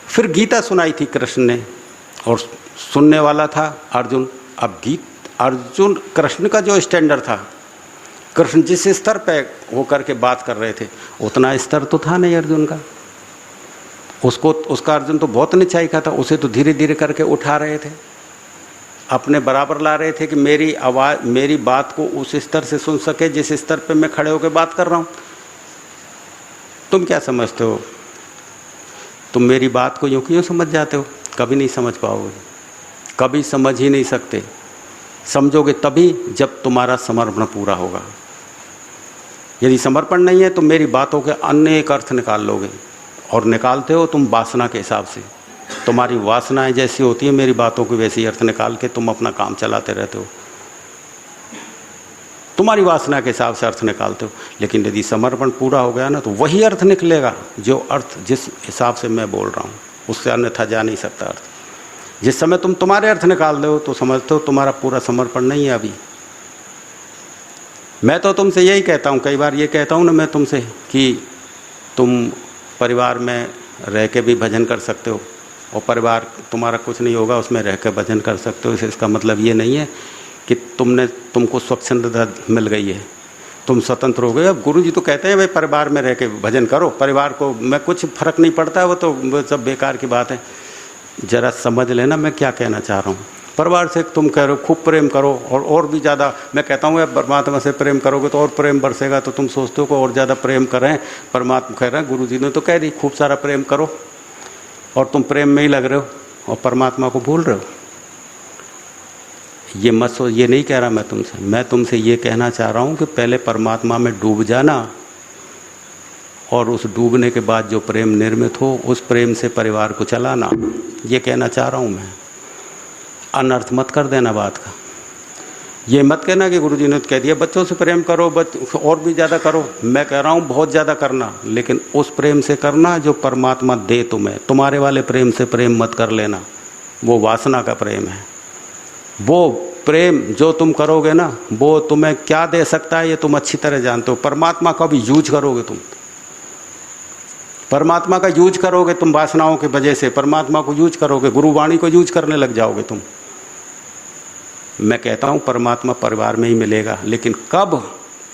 फिर गीता सुनाई थी कृष्ण ने और सुनने वाला था अर्जुन। अब अर्जुन कृष्ण का जो स्टैंडर्ड था, कृष्ण जिस स्तर पे वो करके बात कर रहे थे उतना स्तर तो था नहीं अर्जुन का। उसका अर्जुन तो बहुत नीचाई का था। उसे तो धीरे धीरे करके उठा रहे थे, अपने बराबर ला रहे थे कि मेरी आवाज़, मेरी बात को उस स्तर से सुन सके जिस स्तर पे मैं खड़े होकर बात कर रहा हूँ। तुम क्या समझते हो? तुम मेरी बात को यूँ क्यों समझ जाते हो? कभी नहीं समझ पाओगे, कभी समझ ही नहीं सकते। समझोगे तभी जब तुम्हारा समर्पण पूरा होगा। यदि समर्पण नहीं है तो मेरी बातों के अनेक अर्थ निकाल लोगे, और निकालते हो तुम वासना के हिसाब से। तुम्हारी वासनाएं जैसी होती है मेरी बातों की वैसी अर्थ निकाल के तुम अपना काम चलाते रहते हो। तुम्हारी वासना के हिसाब से अर्थ निकालते हो। लेकिन यदि समर्पण पूरा हो गया ना तो वही अर्थ निकलेगा जो अर्थ जिस हिसाब से मैं बोल रहा हूँ, उससे अन्यथा जा नहीं सकता अर्थ। जिस समय तुम तुम्हारे अर्थ निकाल दो तो समझते हो तुम्हारा पूरा समर्पण नहीं है अभी। मैं तो तुमसे यही कहता हूँ, कई बार ये कहता हूँ ना मैं तुमसे कि तुम परिवार में रह के भी भजन कर सकते हो, और परिवार तुम्हारा कुछ नहीं होगा उसमें रह के भजन कर सकते हो। इसका मतलब ये नहीं है कि तुमको स्वच्छंदता मिल गई है, तुम स्वतंत्र हो गए। अब गुरु जी तो कहते हैं भाई परिवार में रह के भजन करो, परिवार को मैं कुछ फर्क नहीं पड़ता, वो तो सब बेकार की बात है। जरा समझ लेना मैं क्या कहना चाह रहा हूँ। परिवार से तुम कह रहे हो खूब प्रेम करो, और भी ज़्यादा मैं कहता हूँ परमात्मा से प्रेम करोगे तो और प्रेम बरसेगा, तो तुम सोचते हो कि और ज़्यादा प्रेम करें। परमात्मा कह रहे हैं, गुरु जी ने तो कह दी खूब सारा प्रेम करो, और तुम प्रेम में ही लग रहे हो और परमात्मा को भूल रहे हो। ये मत सोच, ये नहीं कह रहा मैं तुमसे ये कहना चाह रहा हूँ कि पहले परमात्मा में डूब जाना और उस डूबने के बाद जो प्रेम निर्मित हो उस प्रेम से परिवार को चलाना। ये कहना चाह रहा हूँ मैं। अनर्थ मत कर देना बात का। ये मत कहना कि गुरुजी ने तो कह दिया बच्चों से प्रेम करो, और भी ज़्यादा करो। मैं कह रहा हूँ बहुत ज़्यादा करना, लेकिन उस प्रेम से करना जो परमात्मा दे तुम्हें। तुम्हारे वाले प्रेम से प्रेम मत कर लेना, वो वासना का प्रेम है। वो प्रेम जो तुम करोगे ना, वो तुम्हें क्या दे सकता है ये तुम अच्छी तरह जानते हो। परमात्मा का भी यूज करोगे तुम, परमात्मा का यूज करोगे तुम वासनाओं की वजह से, परमात्मा को यूज करोगे, गुरुवाणी को यूज करने लग जाओगे तुम। मैं कहता हूँ परमात्मा परिवार में ही मिलेगा, लेकिन कब?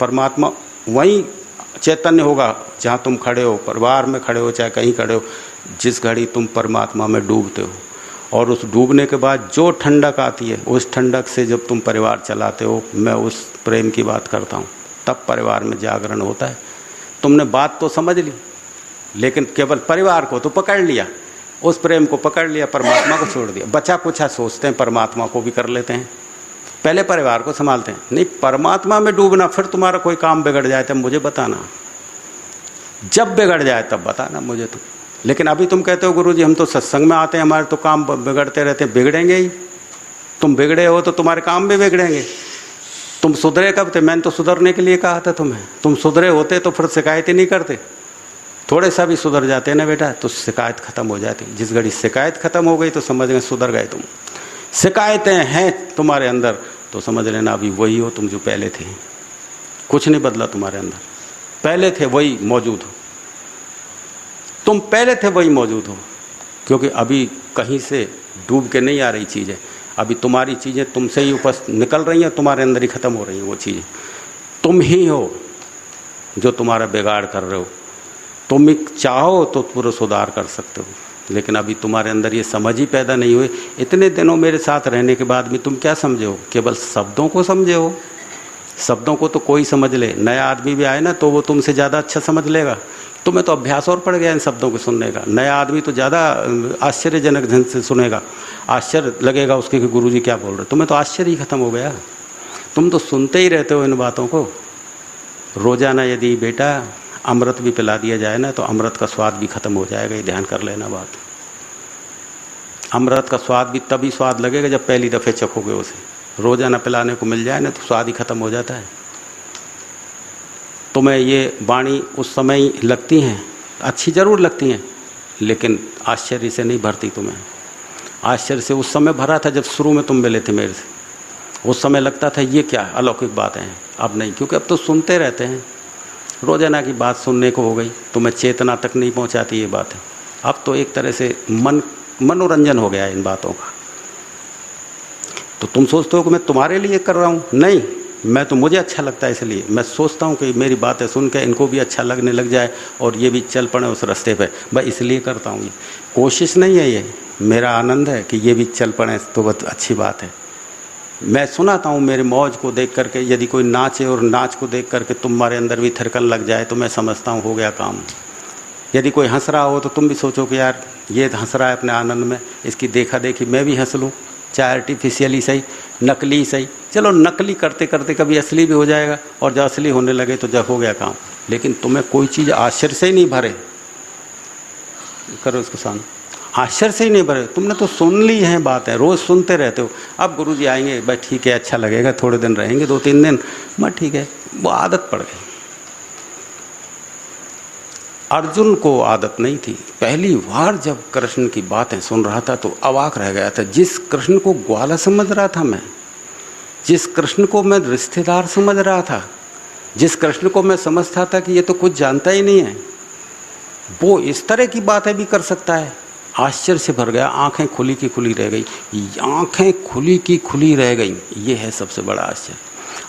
परमात्मा वहीं चैतन्य होगा जहाँ तुम खड़े हो, परिवार में खड़े हो चाहे कहीं खड़े हो, जिस घड़ी तुम परमात्मा में डूबते हो। और उस डूबने के बाद जो ठंडक आती है, उस ठंडक से जब तुम परिवार चलाते हो, मैं उस प्रेम की बात करता हूँ, तब परिवार में जागरण होता है। तुमने बात तो समझ ली, लेकिन केवल परिवार को तो पकड़ लिया, उस प्रेम को पकड़ लिया, परमात्मा को छोड़ दिया। बचा कुछा सोचते हैं, परमात्मा को भी कर लेते हैं, पहले परिवार को संभालते हैं। नहीं, परमात्मा में डूबना, फिर तुम्हारा कोई काम बिगड़ जाए तब मुझे बताना, जब बिगड़ जाए तब बताना मुझे तुम। लेकिन अभी तुम कहते हो गुरुजी हम तो सत्संग में आते हैं, हमारे तो काम बिगड़ते रहते हैं। बिगड़ेंगे ही, तुम बिगड़े हो तो तुम्हारे काम भी बिगड़ेंगे। तुम सुधरे कब थे? मैंने तो सुधरने के लिए कहा था तुम्हें। तुम सुधरे होते तो फिर शिकायत ही नहीं करते। थोड़े सा भी सुधर जाते ना बेटा तो शिकायत खत्म हो जाती। जिस घड़ी शिकायत खत्म हो गई तो समझ गए सुधर गए तुम। शिकायतें हैं तुम्हारे अंदर तो समझ लेना अभी वही हो तुम जो पहले थे। कुछ नहीं बदला तुम्हारे अंदर, पहले थे वही मौजूद हो, तुम पहले थे वही मौजूद हो। क्योंकि अभी कहीं से डूब के नहीं आ रही चीज़ें, अभी तुम्हारी चीज़ें तुमसे ही निकल रही हैं, तुम्हारे अंदर ही ख़त्म हो रही हैं वो चीज़ें। तुम ही हो जो तुम्हारा बिगाड़ कर रहे हो। तुम चाहो तो पूरा सुधार कर सकते हो, लेकिन अभी तुम्हारे अंदर ये समझ ही पैदा नहीं हुई। इतने दिनों मेरे साथ रहने के बाद भी तुम क्या समझे हो? केवल शब्दों को समझे हो। शब्दों को तो कोई समझ ले, नया आदमी भी आए ना तो वो तुमसे ज़्यादा अच्छा समझ लेगा। तुम्हें तो अभ्यास और पड़ गया इन शब्दों को सुनने का। नया आदमी तो ज़्यादा आश्चर्यजनक ढंग से सुनेगा, आश्चर्य लगेगा उसके कि गुरुजी क्या बोल रहे। तुम्हें तो आश्चर्य ही खत्म हो गया, तुम तो सुनते ही रहते हो इन बातों को। रोजाना यदि बेटा अमृत भी पिला दिया जाए ना तो अमृत का स्वाद भी खत्म हो जाएगा, ये ध्यान कर लेना बात। अमृत का स्वाद भी तभी स्वाद लगेगा जब पहली दफ़े चखोगे उसे। रोजाना पिलाने को मिल जाए ना तो स्वाद ही खत्म हो जाता है। तुम्हें ये वाणी उस समय ही लगती हैं, अच्छी ज़रूर लगती हैं, लेकिन आश्चर्य से नहीं भरती तुम्हें। आश्चर्य से उस समय भरा था जब शुरू में तुम मिले थे मेरे से, उस समय लगता था ये क्या अलौकिक बातें हैं। अब नहीं, क्योंकि अब तो सुनते रहते हैं। रोजाना की बात सुनने को हो गई, तुम्हें चेतना तक नहीं पहुंचाती ये बातें। अब तो एक तरह से मनोरंजन हो गया है इन बातों का। तो तुम सोचते हो कि मैं तुम्हारे लिए कर रहा हूँ, नहीं, मैं तो मुझे अच्छा लगता है इसलिए मैं सोचता हूँ कि मेरी बातें सुन के इनको भी अच्छा लगने लग जाए और ये भी चल पड़े उस रास्ते पे। बस इसलिए करता हूँ, ये कोशिश नहीं है, ये मेरा आनंद है कि ये भी चल पड़े तो बहुत अच्छी बात है। मैं सुनाता हूँ मेरे मौज को देख करके। यदि कोई नाचे और नाच को देख करके तुम्हारे अंदर भी थिरकन लग जाए तो मैं समझता हूँ हो गया काम। यदि कोई हंस रहा हो तो तुम भी सोचो कि यार ये हंस रहा है अपने आनंद में, इसकी देखा देखी मैं भी हंस लूँ, चाहे आर्टिफिशियली सही, नकली सही। चलो नकली करते करते कभी असली भी हो जाएगा, और जब असली होने लगे तो जब हो गया काम। लेकिन तुम्हें कोई चीज़ आश्चर्य से ही नहीं भरे, करो इसको शांत, आश्चर्य से ही नहीं भरे। तुमने तो सुन ली हैं बातें, रोज़ सुनते रहते हो। अब गुरुजी आएंगे, बस ठीक है अच्छा लगेगा, थोड़े दिन रहेंगे 2-3 दिन, बस ठीक है, वो आदत पड़ गई। अर्जुन को आदत नहीं थी। पहली बार जब कृष्ण की बातें सुन रहा था तो अवाक रह गया था। जिस कृष्ण को ग्वाला समझ रहा था मैं, जिस कृष्ण को मैं रिश्तेदार समझ रहा था, जिस कृष्ण को मैं समझता था कि ये तो कुछ जानता ही नहीं है, वो इस तरह की बातें भी कर सकता है। आश्चर्य से भर गया, आंखें खुली की खुली रह गई, आंखें खुली की खुली रह गई। ये है सबसे बड़ा आश्चर्य।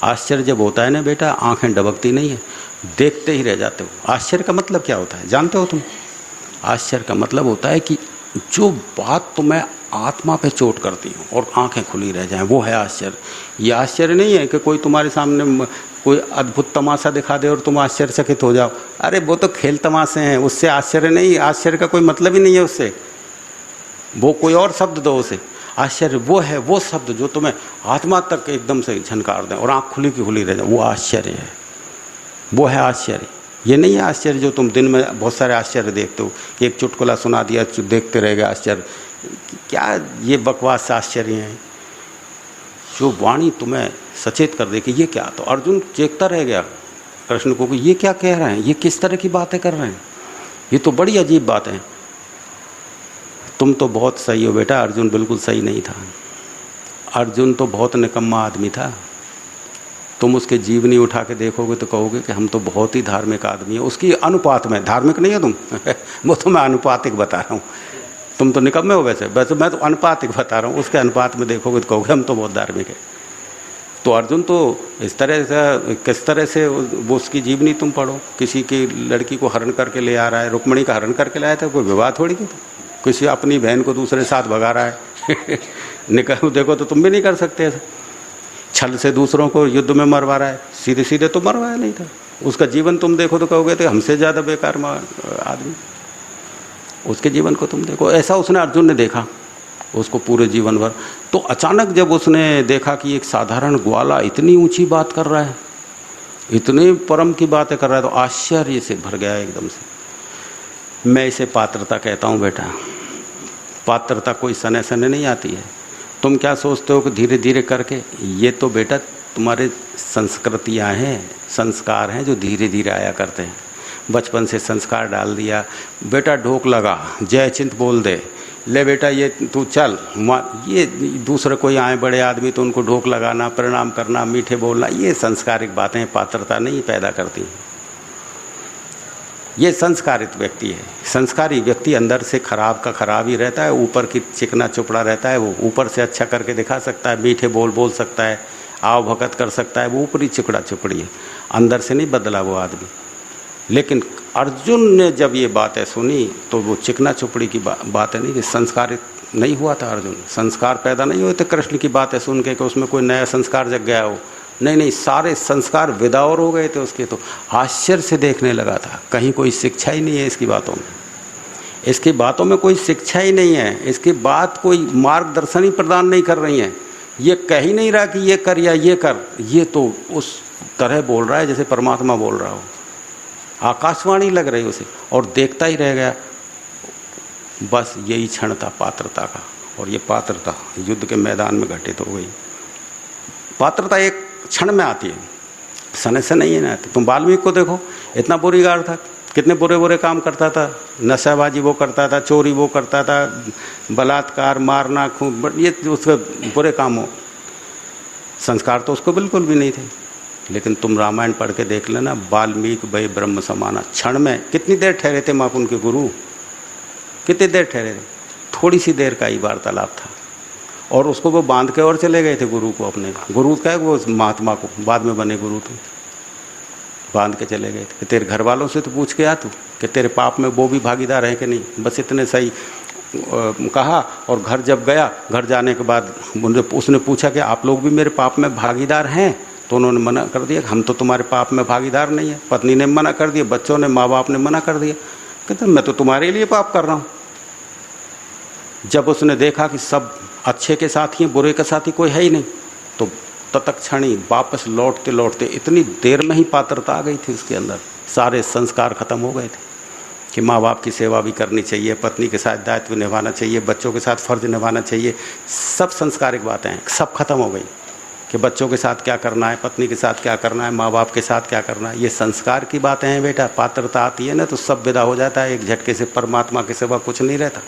आश्चर्य जब होता है ना बेटा, आंखें डबकती नहीं है, देखते ही रह जाते हो। आश्चर्य का मतलब क्या होता है जानते हो तुम? आश्चर्य का मतलब होता है कि जो बात तुम्हें आत्मा पे चोट करती हो और आंखें खुली रह जाएं, वो है आश्चर्य। ये आश्चर्य नहीं है कि कोई तुम्हारे सामने कोई अद्भुत तमाशा दिखा दे और तुम आश्चर्यचकित हो जाओ। अरे वो तो खेल तमाशे हैं, उससे आश्चर्य नहीं, आश्चर्य का कोई मतलब ही नहीं है उससे। वो कोई और शब्द दो उसे। आश्चर्य वो है, वो शब्द जो तुम्हें आत्मा तक एकदम से झनकार दें और आँख खुली की खुली रह जाए, वो आश्चर्य है, वो है आश्चर्य। ये नहीं है आश्चर्य जो तुम दिन में बहुत सारे आश्चर्य देखते हो कि एक चुटकुला सुना दिया देखते रह गए आश्चर्य, क्या ये बकवास आश्चर्य हैं। जो वाणी तुम्हें सचेत कर दे कि ये क्या, तो अर्जुन चेकता रह गया कृष्ण को कि ये क्या कह रहे हैं, ये किस तरह की बातें कर रहे हैं, ये तो बड़ी अजीब बात है। तुम तो बहुत सही हो बेटा, अर्जुन बिल्कुल सही नहीं था। अर्जुन तो बहुत निकम्मा आदमी था। तुम उसके जीवनी उठा के देखोगे तो कहोगे कि हम तो बहुत ही धार्मिक आदमी है। उसकी अनुपात में धार्मिक नहीं है तुम वो तो मैं अनुपातिक बता रहा हूँ। तुम तो निकम्मे हो वैसे मैं तो अनुपातिक बता रहा हूँ। उसके अनुपात में देखोगे तो कहोगे हम तो बहुत धार्मिक है। तो अर्जुन तो इस तरह से, किस तरह से वो उसकी जीवनी तुम पढ़ो। किसी की लड़की को हरण करके ले आ रहा है, रुक्मणी का हरण करके लाया था, कोई विवाह थोड़ी थी। किसी अपनी बहन को दूसरे साथ भगा रहा है निकल देखो तो तुम भी नहीं कर सकते ऐसा। छल से दूसरों को युद्ध में मरवा रहा है, सीधे सीधे तो मरवाया नहीं था। उसका जीवन तुम देखो तो कहोगे तो हमसे ज़्यादा बेकार आदमी। उसके जीवन को तुम देखो, ऐसा उसने अर्जुन ने देखा उसको पूरे जीवन भर। तो अचानक जब उसने देखा कि एक साधारण ग्वाला इतनी ऊंची बात कर रहा है, इतने परम की बातें कर रहा है, तो आश्चर्य से भर गया एकदम से। मैं इसे पात्रता कहता हूँ बेटा। पात्रता कोई सने सने नहीं आती है। तुम क्या सोचते हो कि धीरे धीरे करके, ये तो बेटा तुम्हारे संस्कृतियाँ हैं, संस्कार हैं जो धीरे धीरे आया करते हैं। बचपन से संस्कार डाल दिया, बेटा ढोक लगा, जय चिंत बोल दे, ले बेटा ये तू चल। ये दूसरे कोई आए बड़े आदमी तो उनको ढोक लगाना, प्रणाम करना, मीठे बोलना, ये संस्कारिक बातें पात्रता नहीं पैदा करती। ये संस्कारित व्यक्ति है। संस्कारी व्यक्ति अंदर से खराब का खराब ही रहता है, ऊपर की चिकना चुपड़ा रहता है। वो ऊपर से अच्छा करके दिखा सकता है, मीठे बोल सकता है, आव भगत कर सकता है, वो ऊपरी चिकड़ा चुपड़ी है, अंदर से नहीं बदला वो आदमी। लेकिन अर्जुन ने जब ये बातें सुनी तो वो चिकना चुपड़ी की बातें नहीं, संस्कारित नहीं हुआ था अर्जुन। संस्कार पैदा नहीं हुए थे कृष्ण की बातें सुन के कि उसमें कोई नया संस्कार जग गया हो। नहीं, सारे संस्कार विदावर हो गए थे उसके। तो आश्चर्य से देखने लगा था, कहीं कोई शिक्षा ही नहीं है इसकी बातों में। इसकी बातों में कोई शिक्षा ही नहीं है, इसकी बात कोई मार्गदर्शन ही प्रदान नहीं कर रही है। ये कह ही नहीं रहा कि ये कर या ये कर, ये तो उस तरह बोल रहा है जैसे परमात्मा बोल रहा हो। आकाशवाणी लग रही उसे, और देखता ही रह गया। बस यही क्षण था पात्रता का, और ये पात्रता युद्ध के मैदान में घटित हो गई। पात्रता एक क्षण में आती है, सने से नहीं है ना। तुम वाल्मीकि को देखो, इतना बुरीगार था, कितने बुरे बुरे काम करता था। नशाबाजी वो करता था, चोरी वो करता था, बलात्कार, मारना, खून, ये उसके बुरे काम हो। संस्कार तो उसको बिल्कुल भी नहीं थे। लेकिन तुम रामायण पढ़ के देख लेना, वाल्मीकि भई ब्रह्म समाना। क्षण में कितनी देर ठहरे थे माँ उनके गुरु, कितनी देर ठहरे थे? थोड़ी सी देर का ही वार्तालाप था, और उसको वो बांध के और चले गए थे गुरु को। अपने गुरु का है वो महात्मा को, बाद में बने गुरु, तो बांध के चले गए थे। तेरे घर वालों से तो पूछ के आ तू कि तेरे पाप में वो भी भागीदार है कि नहीं। बस इतने सही कहा। और घर जब गया, घर जाने के बाद उसने पूछा कि आप लोग भी मेरे पाप में भागीदार हैं? तो उन्होंने मना कर दिया, हम तो तुम्हारे पाप में भागीदार नहीं है। पत्नी ने मना कर दिया, बच्चों ने, माँ बाप ने मना कर दिया। कहते मैं तो तुम्हारे लिए पाप कर रहा हूँ। जब उसने देखा कि सब अच्छे के साथ ही, बुरे के साथ ही कोई है ही नहीं, तो तत्क्षण ही वापस लौटते लौटते इतनी देर में ही पात्रता आ गई थी उसके अंदर। सारे संस्कार खत्म हो गए थे कि माँ बाप की सेवा भी करनी चाहिए, पत्नी के साथ दायित्व निभाना चाहिए, बच्चों के साथ फर्ज निभाना चाहिए। सब संस्कारिक बातें हैं, सब खत्म हो गई कि बच्चों के साथ क्या करना है, पत्नी के साथ क्या करना है, माँ बाप के साथ क्या करना है। ये संस्कार की बातें हैं बेटा। पात्रता आती है ना तो सब विदा हो जाता है एक झटके से। परमात्मा के सिवा कुछ नहीं रहता।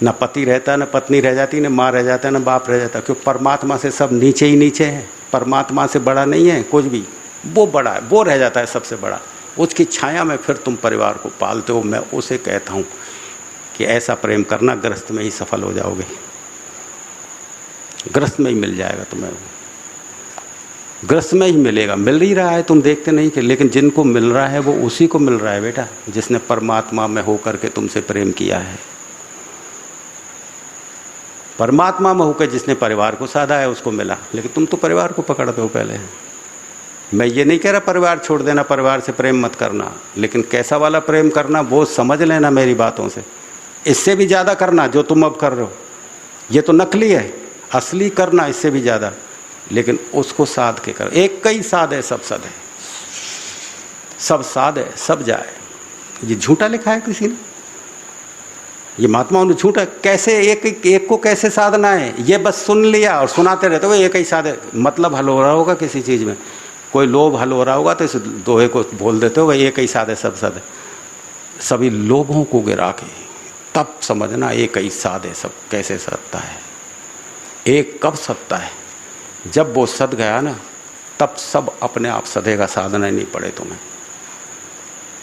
न पति रहता, न पत्नी रह जाती, न माँ रह जाता, न बाप रह जाता। क्यों? परमात्मा से सब नीचे ही नीचे है। परमात्मा से बड़ा नहीं है कुछ भी, वो बड़ा है, वो रह जाता है सबसे बड़ा। उसकी छाया में फिर तुम परिवार को पालते हो। मैं उसे कहता हूँ कि ऐसा प्रेम करना, गृहस्थ में ही सफल हो जाओगे। गृहस्थ में ही मिल जाएगा तुम्हें, गृहस्थ में ही मिलेगा। मिल ही रहा है, तुम देखते नहीं कि, लेकिन जिनको मिल रहा है वो उसी को मिल रहा है बेटा, जिसने परमात्मा में होकर के तुमसे प्रेम किया है। परमात्मा में होकर जिसने परिवार को साधा है उसको मिला। लेकिन तुम तो परिवार को पकड़ते हो पहले। मैं ये नहीं कह रहा परिवार छोड़ देना, परिवार से प्रेम मत करना, लेकिन कैसा वाला प्रेम करना वो समझ लेना मेरी बातों से। इससे भी ज़्यादा करना जो तुम अब कर रहे हो। ये तो नकली है, असली करना इससे भी ज़्यादा, लेकिन उसको साध के करो। एक कई साध है, सब सद है। सब साध है, सब जाए। ये झूठा लिखा है किसी ने, ये महात्माओं ने झूठा। कैसे एक को कैसे साधना है, ये बस सुन लिया और सुनाते रहते हो, एक ही साधे। मतलब हल हो रहा होगा किसी चीज़ में, कोई लोभ हल हो रहा होगा तो इस दोहे को बोल देते हो भाई एक ही साधे सब साधे। सभी लोभों को गिरा के तब समझना एक ही साधे सब कैसे सत्ता है। एक कब सत्ता है, जब वो सद गया ना, तब सब अपने आप सधेगा। साधना नहीं पड़े तुम्हें,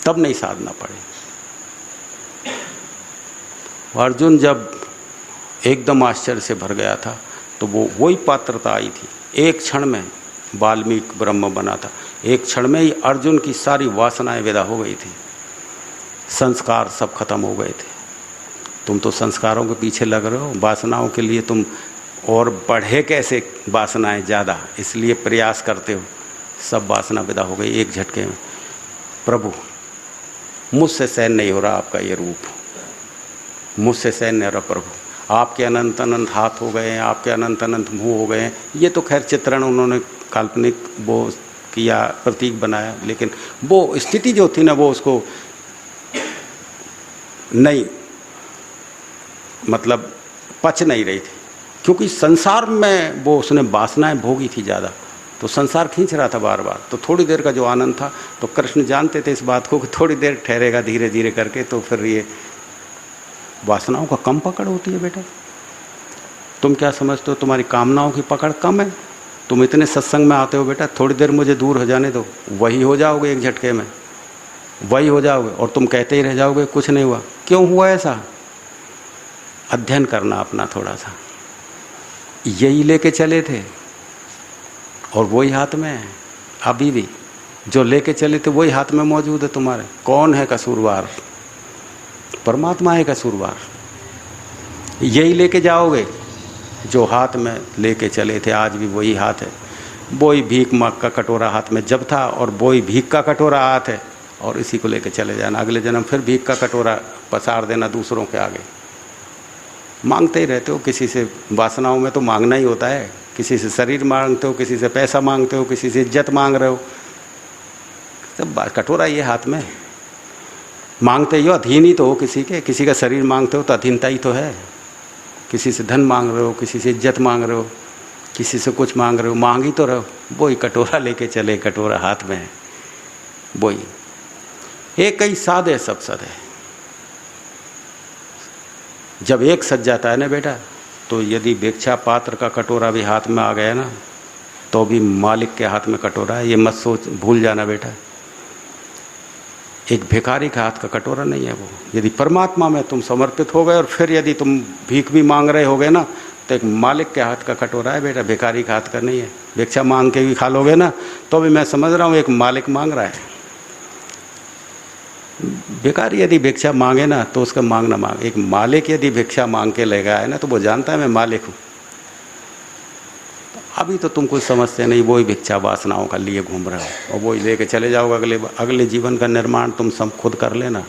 तब नहीं साधना पड़े। अर्जुन जब एकदम आश्चर्य से भर गया था तो वो वही पात्रता आई थी। एक क्षण में वाल्मीकि ब्रह्म बना था, एक क्षण में ही अर्जुन की सारी वासनाएं विदा हो गई थी, संस्कार सब खत्म हो गए थे। तुम तो संस्कारों के पीछे लग रहे हो, वासनाओं के लिए तुम और बढ़े कैसे वासनाएं ज़्यादा, इसलिए प्रयास करते हो। सब वासना विदा हो गई एक झटके में। प्रभु मुझसे सहन नहीं हो रहा आपका ये रूप, मुझसे सहन नहीं हो रहा प्रभु। आपके अनंत अनंत हाथ हो गए हैं, आपके अनंत अनंत मुँह हो गए हैं। ये तो खैर चित्रण उन्होंने काल्पनिक वो किया, प्रतीक बनाया, लेकिन वो स्थिति जो थी ना वो उसको नहीं, मतलब पच नहीं रही थी, क्योंकि संसार में वो उसने वासनाएं भोगी थी ज़्यादा, तो संसार खींच रहा था बार बार। तो थोड़ी देर का जो आनंद था, तो कृष्ण जानते थे इस बात को कि थोड़ी देर ठहरेगा धीरे धीरे करके, तो फिर ये वासनाओं का कम पकड़ होती है। बेटा तुम क्या समझते हो तुम्हारी कामनाओं की पकड़ कम है? तुम इतने सत्संग में आते हो बेटा, थोड़ी देर मुझे दूर हो जाने दो, वही हो जाओगे एक झटके में, वही हो जाओगे। और तुम कहते ही रह जाओगे कुछ नहीं हुआ। क्यों हुआ ऐसा? अध्ययन करना अपना थोड़ा सा। यही लेके चले थे और वही हाथ में है अभी भी, जो लेके चले थे वही हाथ में मौजूद है तुम्हारे। कौन है कसूरवार? परमात्मा है कसूरवार। यही लेके जाओगे जो हाथ में लेके चले थे, आज भी वही हाथ है। वही भीख मांग का कटोरा हाथ में जब था और वही भीख का कटोरा हाथ है, और इसी को लेके चले जाना। अगले जन्म फिर भीख का कटोरा पसार देना दूसरों के आगे। मांगते ही रहते हो किसी से, वासनाओं में तो मांगना ही होता है। किसी से शरीर मांगते हो, किसी से पैसा मांगते हो, किसी से इज्जत मांग रहे हो, सब कटोरा ये हाथ में। मांगते ही हो, अधीन ही तो हो किसी के। किसी का शरीर मांगते हो तो अधीनता ही तो है। किसी से धन मांग रहे हो, किसी से इज्जत मांग रहे हो, किसी से कुछ मांग रहे हो, मांग ही तो रहो। वही कटोरा लेके चले, कटोरा हाथ में है वही। एक ही साध है सब सद है। जब एक सज जाता है ना बेटा, तो यदि भिक्षा पात्र का कटोरा भी हाथ में आ गया ना, तो भी मालिक के हाथ में कटोरा है। ये मत सोच, भूल जाना बेटा। एक भिखारी का हाथ का कटोरा नहीं है वो। यदि परमात्मा में तुम समर्पित हो गए और फिर यदि तुम भीख भी मांग रहे होगे ना, तो एक मालिक के हाथ का कटोरा है बेटा, भिखारी का हाथ का नहीं है। भिक्षा मांग के भी खा लोगे ना, तो भी मैं समझ रहा हूँ एक मालिक मांग रहा है। भिखारी यदि भिक्षा मांगे ना तो उसका मांगना मांग। एक मालिक यदि भिक्षा मांग के ले गया है ना, तो वो जानता है मैं मालिक हूँ। अभी तो तुम कुछ समझते नहीं, वही भिक्षा वासनाओं का लिए घूम रहे हो और वही लेके चले जाओगे। अगले जीवन का निर्माण तुम सब खुद कर लेना।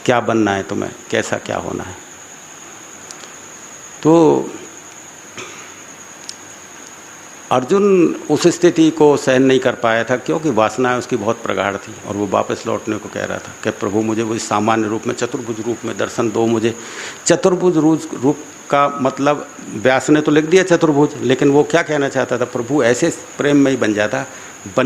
क्या बनना है तुम्हें, कैसा क्या होना है। तो अर्जुन उस स्थिति को सहन नहीं कर पाया था, क्योंकि वासनाएं उसकी बहुत प्रगाढ़ थी और वो वापस लौटने को कह रहा था कि प्रभु मुझे वो सामान्य रूप में, चतुर्भुज रूप में दर्शन दो मुझे। चतुर्भुज रूप का मतलब व्यास ने तो लिख दिया चतुर्भुज, लेकिन वो क्या कहना चाहता था? प्रभु ऐसे प्रेम में ही बन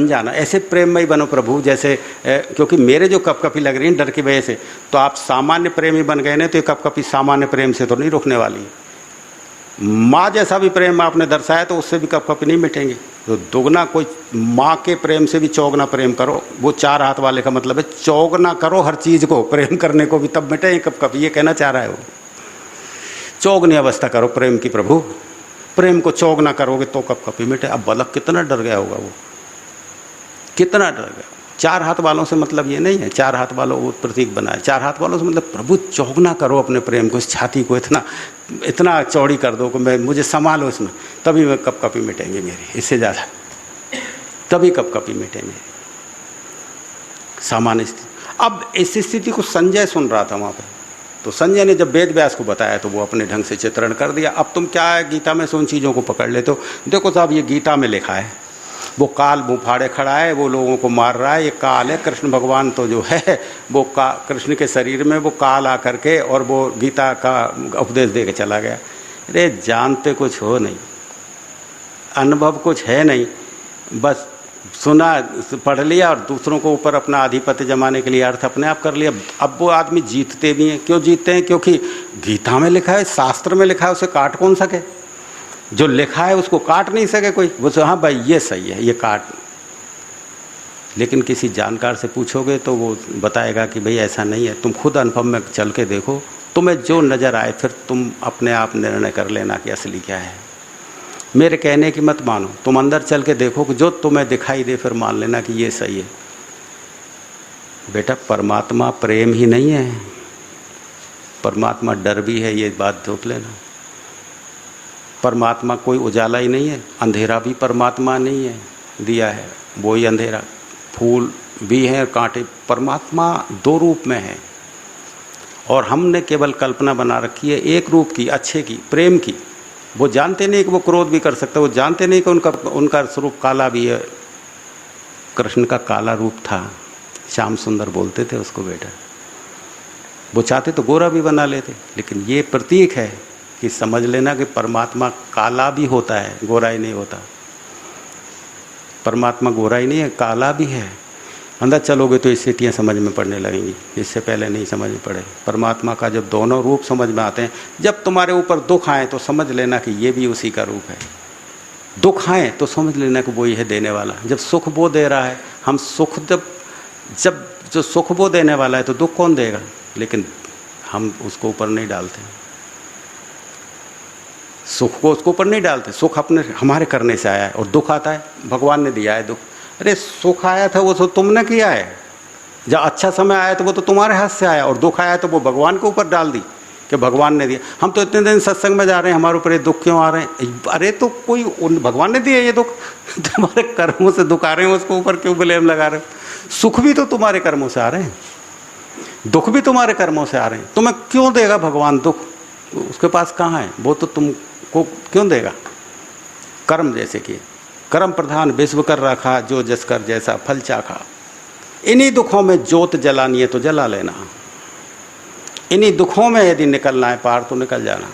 जाना, ऐसे प्रेम में ही बनो प्रभु जैसे, क्योंकि मेरे जो कपकपी लग रही है डर की वजह से, तो आप सामान्य प्रेमी बन गए ना, तो ये कपकपी सामान्य प्रेम से तो नहीं रुकने वाली। माँ जैसा भी प्रेम आपने दर्शाया तो उससे भी कपकपी नहीं मिटेंगे। तो दोगुना, कोई माँ के प्रेम से भी चौगुना प्रेम करो। वो चार हाथ वाले का मतलब है चौगुना करो हर चीज़ को, प्रेम करने को भी, तब मिटे कपकपी। ये कहना चाह रहा है वो। चौगनी अवस्था करो प्रेम की प्रभु, प्रेम को चौगना करोगे तो कपकपी मिटे। अब बालक कितना डर गया होगा वो, कितना डर गया। चार हाथ वालों से मतलब ये नहीं है, चार हाथ वालों वो प्रतीक बनाए। चार हाथ वालों से मतलब प्रभु चौगना करो अपने प्रेम को, इस छाती को इतना चौड़ी कर दो कि मैं, मुझे संभालो इसमें, तभी मैं कपकपी मिटेंगे मेरी, इससे ज़्यादा तभी कपकपी मिटेंगे। सामान्य स्थिति। अब इस स्थिति को संजय सुन रहा था वहाँ पे, तो संजय ने जब वेद व्यास को बताया तो वो अपने ढंग से चित्रण कर दिया। अब तुम क्या है, गीता में से उन चीज़ों को पकड़ लेते हो। देखो साहब, ये गीता में लिखा है, वो काल मुँह फाड़े खड़ा है, वो लोगों को मार रहा है, ये काल है। कृष्ण भगवान तो जो है वो कृष्ण के शरीर में वो काल आकर के और वो गीता का उपदेश दे के चला गया। अरे जानते कुछ हो नहीं, अनुभव कुछ है नहीं, बस सुना पढ़ लिया और दूसरों को ऊपर अपना आधिपत्य जमाने के लिए अर्थ अपने आप कर लिया। अब वो आदमी जीतते भी हैं। क्यों जीतते हैं? क्योंकि गीता में लिखा है, शास्त्र में लिखा है, उसे काट कौन सके? जो लिखा है उसको काट नहीं सके कोई। वो हाँ भाई ये सही है, ये काट। लेकिन किसी जानकार से पूछोगे तो वो बताएगा कि भाई ऐसा नहीं है, तुम खुद अनुभव में चल के देखो, तुम्हें जो नज़र आए फिर तुम अपने आप निर्णय कर लेना कि असली क्या है। मेरे कहने की मत मानो, तुम अंदर चल के देखो कि जो तुम्हें दिखाई दे फिर मान लेना कि ये सही है। बेटा परमात्मा प्रेम ही नहीं है, परमात्मा डर भी है, ये बात जोक लेना। परमात्मा कोई उजाला ही नहीं है, अंधेरा भी परमात्मा नहीं है दिया है, वो ही अंधेरा। फूल भी हैं, कांटे। परमात्मा दो रूप में है और हमने केवल कल्पना बना रखी है एक रूप की, अच्छे की, प्रेम की। वो जानते नहीं कि वो क्रोध भी कर सकता है, वो जानते नहीं कि उनका स्वरूप काला भी है। कृष्ण का काला रूप था, श्याम सुंदर बोलते थे उसको बेटा। वो चाहते तो गोरा भी बना लेते, लेकिन ये प्रतीक है कि समझ लेना कि परमात्मा काला भी होता है, गोरा ही नहीं होता। परमात्मा गोरा ही नहीं है, काला भी है। अंदर चलोगे तो स्थितियाँ समझ में पड़ने लगेंगी, इससे पहले नहीं समझ में पड़े। परमात्मा का जब दोनों रूप समझ में आते हैं, जब तुम्हारे ऊपर दुख आए तो समझ लेना कि ये भी उसी का रूप है। दुख आए तो समझ लेना कि वो ही है देने वाला। जब सुख वो दे रहा है, हम सुख जब जो सुख वो देने वाला है तो दुख कौन देगा? लेकिन हम उसको ऊपर नहीं डालते, सुख को उसको ऊपर नहीं डालते। सुख अपने हमारे करने से आया है और दुख आता है भगवान ने दिया है दुख। अरे सुख आया था वो तो तुमने किया है, जब अच्छा समय आया तो वो तो तुम्हारे हाथ से आया, और दुख आया तो वो भगवान के ऊपर डाल दी कि भगवान ने दिया। हम तो इतने दिन सत्संग में जा रहे हैं, हमारे ऊपर ये दुख क्यों आ रहे हैं? अरे तो कोई भगवान ने दिया ये दुख, तुम्हारे कर्मों से दुख आ रहे हैं, उसको ऊपर क्यों ब्लेम लगा रहे हो? सुख भी तो तुम्हारे कर्मों से आ रहे हैं, दुख भी तुम्हारे कर्मों से आ रहे हैं। तुम्हें क्यों देगा भगवान दुख? उसके पास कहाँ है? वो तो तुमको क्यों देगा? कर्म जैसे कि कर्म प्रधान विश्व कर रखा, जो जस कर जैसा फल चाखा। इन्हीं दुखों में जोत जलानी है तो जला लेना, इन्हीं दुखों में यदि निकलना है पार तो निकल जाना।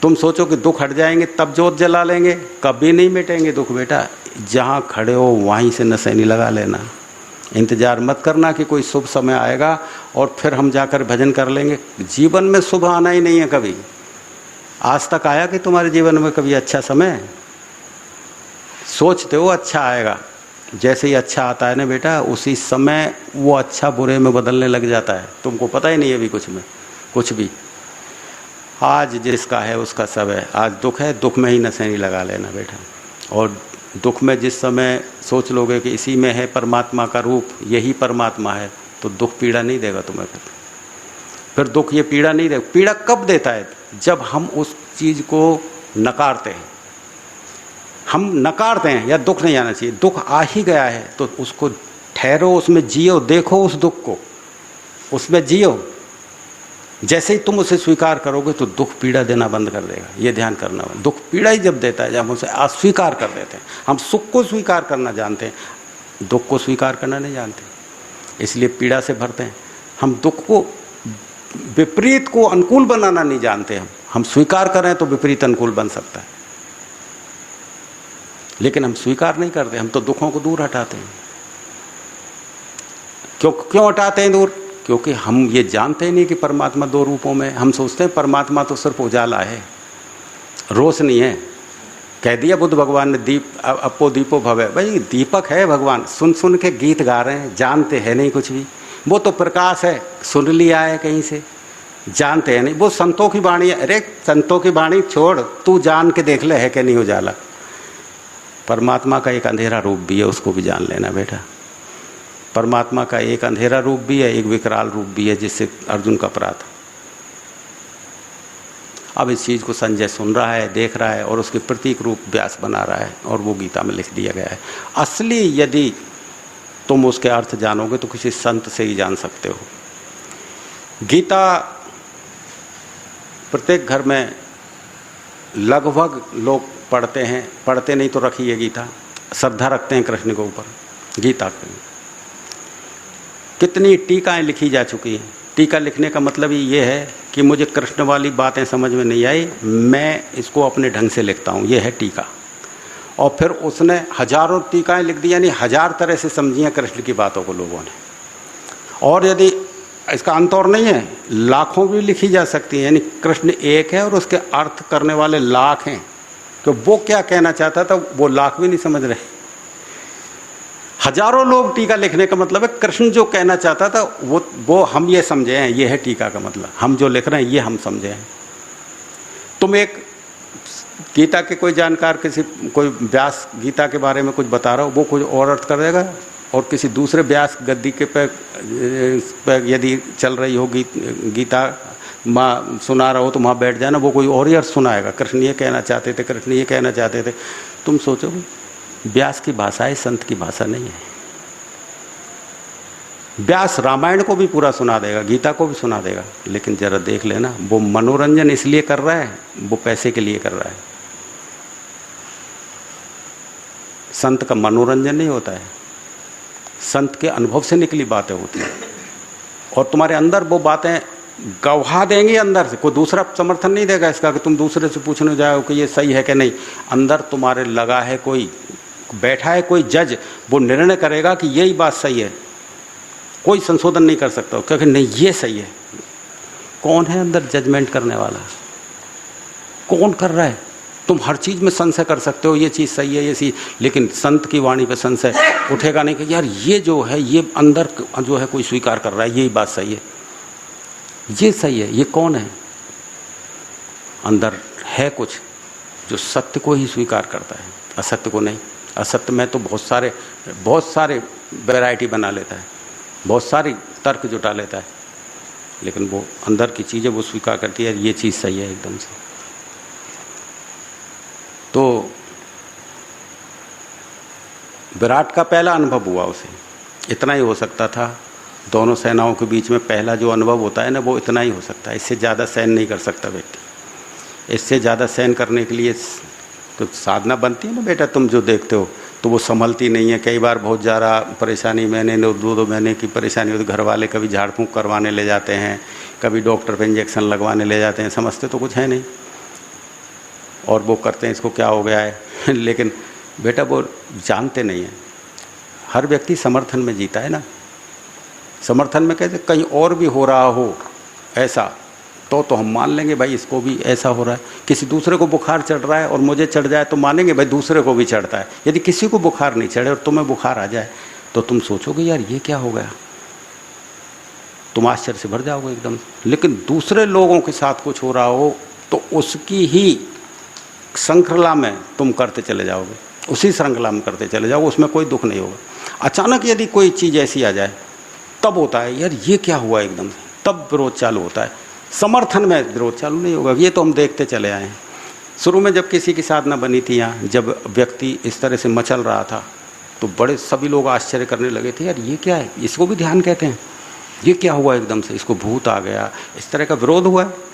तुम सोचो कि दुख हट जाएंगे तब जोत जला लेंगे, कभी नहीं मिटेंगे दुख बेटा। जहाँ खड़े हो वहीं से नशेनी लगा लेना। इंतजार मत करना कि कोई शुभ समय आएगा और फिर हम जाकर भजन कर लेंगे। जीवन में शुभ आना ही नहीं है कभी। आज तक आया कि तुम्हारे जीवन में कभी अच्छा समय? सोचते हो अच्छा आएगा, जैसे ही अच्छा आता है ना बेटा, उसी समय वो अच्छा बुरे में बदलने लग जाता है। तुमको पता ही नहीं है अभी कुछ भी। आज जिसका है उसका सब है। आज दुख है, दुख में ही नशेनी लगा लेना बेटा। और दुख में जिस समय सोच लोगे कि इसी में है परमात्मा का रूप, यही परमात्मा है, तो दुख पीड़ा नहीं देगा तुम्हें। फिर दुख ये पीड़ा नहीं देगा। पीड़ा कब देता है? जब हम उस चीज़ को नकारते हैं। हम नकारते हैं या दुख नहीं आना चाहिए। दुख आ ही गया है तो उसको ठहरो, उसमें जियो, देखो उस दुख को, उसमें जियो। जैसे ही तुम उसे स्वीकार करोगे तो दुख पीड़ा देना बंद कर देगा। ये ध्यान करना। दुख पीड़ा ही जब देता है जब हम उसे अस्वीकार कर देते हैं। हम सुख को स्वीकार करना जानते हैं, दुख को स्वीकार करना नहीं जानते, इसलिए पीड़ा से भरते हैं। हम दुख को विपरीत को अनुकूल बनाना नहीं जानते। हम स्वीकार करें तो विपरीत अनुकूल बन सकता है, लेकिन हम स्वीकार नहीं करते। हम तो दुखों को दूर हटाते हैं। क्यों हटाते हैं दूर? क्योंकि हम ये जानते ही नहीं कि परमात्मा दो रूपों में। हम सोचते हैं परमात्मा तो सिर्फ उजाला है, रोशनी है। कह दिया बुद्ध भगवान ने, दीप अपो दीपो भवे। भाई दीपक है भगवान, सुन सुन के गीत गा रहे हैं, जानते हैं नहीं कुछ भी। वो तो प्रकाश है, सुन लिया है कहीं से, जानते हैं नहीं। वो संतों की वाणी है। अरे संतों की वाणी छोड़, तू जान के देख ले है कि नहीं उजाला। परमात्मा का एक अंधेरा रूप भी है, उसको भी जान लेना बेटा। परमात्मा का एक अंधेरा रूप भी है, एक विकराल रूप भी है, जिससे अर्जुन का अपराध। अब इस चीज़ को संजय सुन रहा है, देख रहा है और उसके प्रतीक रूप व्यास बना रहा है और वो गीता में लिख दिया गया है। असली यदि तुम उसके अर्थ जानोगे तो किसी संत से ही जान सकते हो। गीता प्रत्येक घर में लगभग लोग पढ़ते हैं, पढ़ते नहीं तो रखिए गीता। श्रद्धा रखते हैं कृष्ण के ऊपर, गीता के। कितनी टीकाएं लिखी जा चुकी हैं। टीका लिखने का मतलब ही ये है कि मुझे कृष्ण वाली बातें समझ में नहीं आई, मैं इसको अपने ढंग से लिखता हूँ, ये है टीका। और फिर उसने हजारों टीकाएं लिख दी, यानी 1000 तरह से समझी हैं कृष्ण की बातों को लोगों ने। और यदि इसका अंत और नहीं है, लाखों भी लिखी जा सकती है, यानी कृष्ण एक है और उसके अर्थ करने वाले लाख हैं। तो वो क्या कहना चाहता था वो लाख भी नहीं समझ रहे। हजारों लोग टीका लिखने का मतलब है कृष्ण जो कहना चाहता था वो हम ये समझे हैं, ये है टीका का मतलब। हम जो लिख रहे हैं ये हम समझे हैं। तुम एक गीता के कोई जानकार कोई व्यास गीता के बारे में कुछ बता रहा हो, वो कुछ और अर्थ कर देगा, और किसी दूसरे व्यास गद्दी के पे यदि चल रही हो गीता माँ सुना रहा हो तो वहाँ बैठ जाना, वो कोई और ही अर्थ सुनाएगा। कृष्ण ये कहना चाहते थे, कृष्ण ये कहना चाहते थे। तुम सोचो व्यास की भाषा है, संत की भाषा नहीं है। व्यास रामायण को भी पूरा सुना देगा, गीता को भी सुना देगा, लेकिन जरा देख लेना वो मनोरंजन इसलिए कर रहा है, वो पैसे के लिए कर रहा है। संत का मनोरंजन नहीं होता है, संत के अनुभव से निकली बातें होती हैं। और तुम्हारे अंदर वो बातें गवाह देंगी अंदर से, कोई दूसरा समर्थन नहीं देगा इसका कि तुम दूसरे से पूछने जाओ कि ये सही है कि नहीं। अंदर तुम्हारे लगा है, कोई बैठा है, कोई जज, वो निर्णय करेगा कि यही बात सही है, कोई संशोधन नहीं कर सकता क्योंकि नहीं ये सही है। कौन है अंदर जजमेंट करने वाला? कौन कर रहा है? तुम हर चीज़ में संशय कर सकते हो, ये चीज़ सही है, ये चीज़, लेकिन संत की वाणी पे संशय उठेगा नहीं कि यार ये जो है, ये अंदर जो है कोई स्वीकार कर रहा है यही बात सही है, ये सही है। ये कौन है? अंदर है कुछ जो सत्य को ही स्वीकार करता है, असत्य को नहीं। असत्य में तो बहुत सारे वैरायटी बना लेता है, बहुत सारी तर्क जुटा लेता है, लेकिन वो अंदर की चीज़ें वो स्वीकार करती है, ये चीज़ सही है एकदम से। तो विराट का पहला अनुभव हुआ उसे, इतना ही हो सकता था। दोनों सेनाओं के बीच में पहला जो अनुभव होता है ना, वो इतना ही हो सकता है, इससे ज़्यादा सहन नहीं कर सकता व्यक्ति। इससे ज़्यादा सहन करने के लिए तो साधना बनती है ना बेटा, तुम जो देखते हो तो वो संभलती नहीं है। कई बार बहुत ज़्यादा परेशानी, मैंने 2 महीने की परेशानी होती, घर वाले कभी झाड़ फूँक करवाने ले जाते हैं, कभी डॉक्टर पे इंजेक्शन लगवाने ले जाते हैं, समझते तो कुछ है नहीं, और वो करते हैं इसको क्या हो गया है लेकिन बेटा वो जानते नहीं हैं। हर व्यक्ति समर्थन में जीता है ना, समर्थन में कहते कहीं और भी हो रहा हो ऐसा तो हम मान लेंगे भाई इसको भी ऐसा हो रहा है। किसी दूसरे को बुखार चढ़ रहा है और मुझे चढ़ जाए तो मानेंगे भाई दूसरे को भी चढ़ता है। यदि किसी को बुखार नहीं चढ़े और तुम्हें बुखार आ जाए तो तुम सोचोगे यार ये क्या हो गया, तुम आश्चर्य से भर जाओगे एकदम। लेकिन दूसरे लोगों के साथ कुछ हो रहा हो तो उसकी ही श्रृंखला में तुम करते चले जाओगे, उसी श्रृंखला में करते चले जाओगे, उसमें कोई दुख नहीं होगा। अचानक यदि कोई चीज़ ऐसी आ जाए तब होता है यार ये क्या हुआ एकदम से, तब विरोध चालू होता है। समर्थन में विरोध चालू नहीं होगा। ये तो हम देखते चले आए हैं। शुरू में जब किसी की साधना बनी थी यहाँ, जब व्यक्ति इस तरह से मचल रहा था तो बड़े सभी लोग आश्चर्य करने लगे थे, यार ये क्या है, इसको भी ध्यान कहते हैं, ये क्या हुआ एकदम से, इसको भूत आ गया, इस तरह का विरोध हुआ है।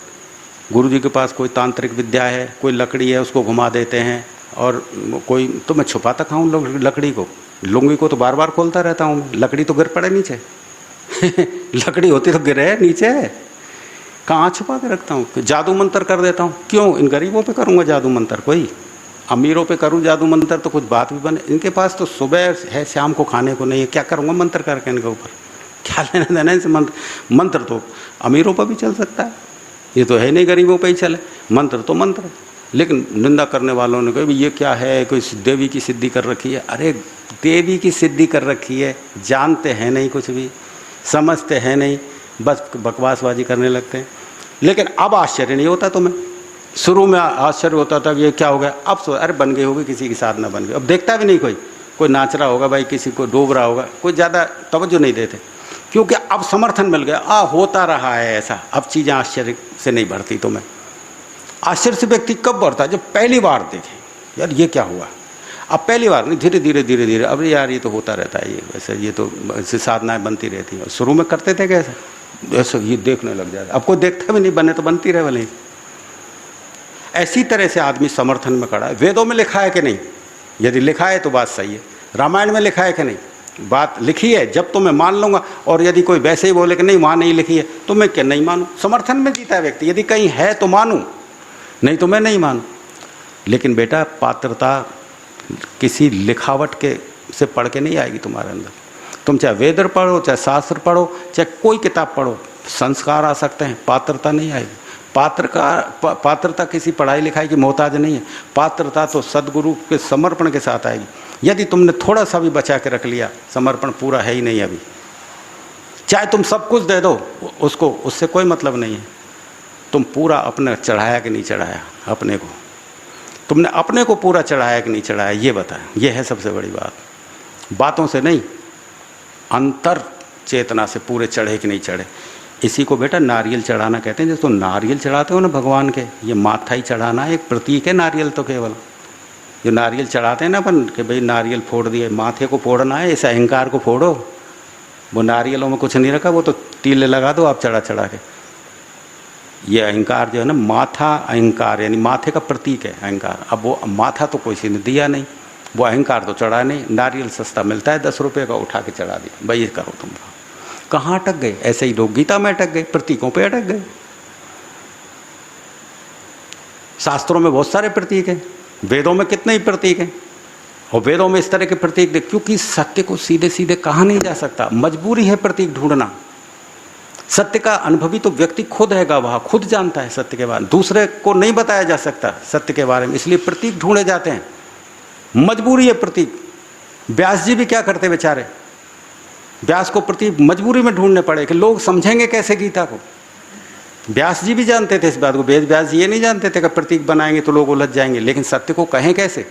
गुरु जी के पास कोई तांत्रिक विद्या है, कोई लकड़ी है उसको घुमा देते हैं, और कोई तो मैं छुपाता खाऊँ लकड़ी को, लुंगी को तो बार बार खोलता रहता हूँ, लकड़ी तो गिर पड़े नीचे लकड़ी होती तो गिरे नीचे, कहाँ छुपा के रखता हूँ। जादू मंत्र कर देता हूँ, क्यों इन गरीबों पे करूँगा जादू मंत्र, कोई अमीरों पे करूँ जादू मंत्र तो कुछ बात भी बने। इनके पास तो सुबह है शाम को खाने को नहीं है, क्या करूँगा मंत्र करके इनके ऊपर, क्या लेना देना इनसे। मंत्र तो अमीरों पर भी चल सकता है, ये तो है नहीं गरीबों पे ही चले, मंत्र तो मंत्र। लेकिन निंदा करने वालों ने कहा ये क्या है, कोई देवी की सिद्धि कर रखी है। अरे देवी की सिद्धि कर रखी है, जानते हैं नहीं, कुछ भी समझते हैं नहीं, बस बकवासबाजी करने लगते हैं। लेकिन अब आश्चर्य नहीं होता तुम्हें। शुरू में आश्चर्य होता था कि ये क्या हो गया, अब अरे बन गई होगी किसी की साधना बन गई। अब देखता भी नहीं कोई नाच रहा होगा भाई, किसी को डूब रहा होगा, कोई ज़्यादा तवज्जो नहीं देते, क्योंकि अब समर्थन मिल गया, होता रहा है ऐसा। अब चीज़ें आश्चर्य से नहीं बढ़ती तुम्हें। आश्चर्य से व्यक्ति कब बढ़ता है, जब पहली बार देखे यार ये क्या हुआ। अब पहली बार नहीं, धीरे धीरे अब यार ये तो होता रहता है, ये वैसे ये तो ऐसे साधनाएं बनती रहती हैं। शुरू में करते थे कैसे, ऐसा ये देखने लग जाता, अब कोई देखता भी नहीं, बने तो बनती रहे भले। ऐसी तरह से आदमी समर्थन में खड़ा है। वेदों में लिखा है कि नहीं, यदि लिखा है तो बात सही है। रामायण में लिखा है कि नहीं? बात लिखी है, जब तो मैं मान लूँगा। और यदि कोई वैसे ही बोले कि नहीं वहाँ नहीं लिखी है, तो मैं क्या नहीं मानूँ? समर्थन में जीता है व्यक्ति। यदि कहीं है तो मानूँ, नहीं तो मैं नहीं मानूँ। लेकिन बेटा पात्रता किसी लिखावट के से पढ़ के नहीं आएगी तुम्हारे अंदर। तुम चाहे वेद पढ़ो, चाहे शास्त्र पढ़ो, चाहे कोई किताब पढ़ो, संस्कार आ सकते हैं, पात्रता नहीं आएगी। पात्रता किसी पढ़ाई लिखाई की मोहताज नहीं है। पात्रता तो सदगुरु के समर्पण के साथ आएगी। यदि तुमने थोड़ा सा भी बचा के रख लिया, समर्पण पूरा है ही नहीं अभी। चाहे तुम सब कुछ दे दो उसको, उससे कोई मतलब नहीं है। तुम पूरा अपने चढ़ाया कि नहीं चढ़ाया अपने को? तुमने अपने को पूरा चढ़ाया कि नहीं चढ़ाया, ये बताया। ये है सबसे बड़ी बात। बातों से नहीं, अंतर चेतना से पूरे चढ़े कि नहीं चढ़े। इसी को बेटा नारियल चढ़ाना कहते हैं। जैसे तुम नारियल चढ़ाते हो ना भगवान के, ये माथा ही चढ़ाना एक प्रतीक है। नारियल तो केवल जो नारियल चढ़ाते हैं ना अपन कि भाई नारियल फोड़ दिए, माथे को फोड़ना है, इस अहंकार को फोड़ो। वो नारियलों में कुछ नहीं रखा, वो तो तीले लगा दो आप चढ़ा चढ़ा के। ये अहंकार जो है ना, माथा अहंकार यानी माथे का प्रतीक है अहंकार। अब वो माथा तो किसी ने दिया नहीं, वो अहंकार तो चढ़ा नहीं। नारियल सस्ता मिलता है 10 रुपये का, उठा के चढ़ा दिया, भाई ये करो तुम। कहाँ अटक गए? ऐसे ही लोग गीता में अटक गए, प्रतीकों पे अटक गए। शास्त्रों में बहुत सारे प्रतीक हैं, वेदों में कितने ही प्रतीक हैं। और वेदों में इस तरह के प्रतीक देख, क्योंकि सत्य को सीधे सीधे कहा नहीं जा सकता, मजबूरी है प्रतीक ढूंढना। सत्य का अनुभवी तो व्यक्ति खुद है, गवाह खुद जानता है सत्य के बारे में, दूसरे को नहीं बताया जा सकता सत्य के बारे में, इसलिए प्रतीक ढूंढे जाते हैं। मजबूरी है प्रतीक। व्यास जी भी क्या करते बेचारे, व्यास को प्रतीक मजबूरी में ढूंढने पड़े कि लोग समझेंगे कैसे गीता को। व्यास जी भी जानते थे इस बात को, वेद व्यास जी ये नहीं जानते थे कि प्रतीक बनाएंगे तो लोग उलझ जाएंगे, लेकिन सत्य को कहें कैसे।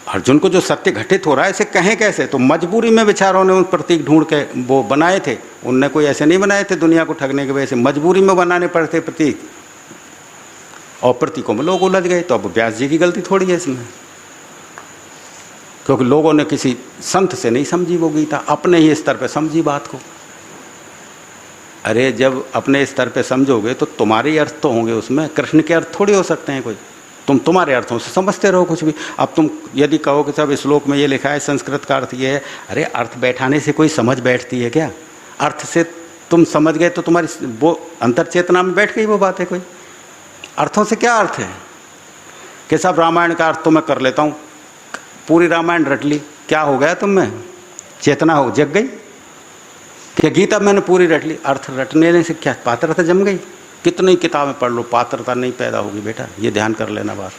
अर्जुन को जो सत्य घटित हो रहा है इसे कहें कैसे, तो मजबूरी में बेचारों ने उन प्रतीक ढूंढ के वो बनाए थे। उनने कोई ऐसे नहीं बनाए थे दुनिया को ठगने की वजह से, मजबूरी में बनाने पड़ते प्रतीक, और प्रतीकों में लोग उलझ गए। तो अब व्यास जी की गलती थोड़ी है इसमें, क्योंकि लोगों ने किसी संत से नहीं समझी वो गीता, अपने ही स्तर पे समझी बात को। अरे जब अपने स्तर पे समझोगे तो तुम्हारे अर्थ तो होंगे उसमें, कृष्ण के अर्थ थोड़ी हो सकते हैं कोई। तुम तुम्हारे अर्थों से समझते रहो कुछ भी। अब तुम यदि कहो कि सब श्लोक में ये लिखा है, संस्कृत का अर्थ ये है, अरे अर्थ बैठाने से कोई समझ बैठती है क्या? अर्थ से तुम समझ गए तो तुम्हारी वो अंतर चेतना में बैठ गई वो बात है कोई। अर्थों से क्या अर्थ है कि सब रामायण का अर्थ तो मैं कर लेता हूँ, पूरी रामायण रट ली, क्या हो गया तुम में? चेतना हो जग गई कि गीता मैंने पूरी रट ली। अर्थ रटने से क्या पात्रता जम गई? कितनी किताबें पढ़ लो, पात्रता नहीं पैदा होगी बेटा, ये ध्यान कर लेना बात।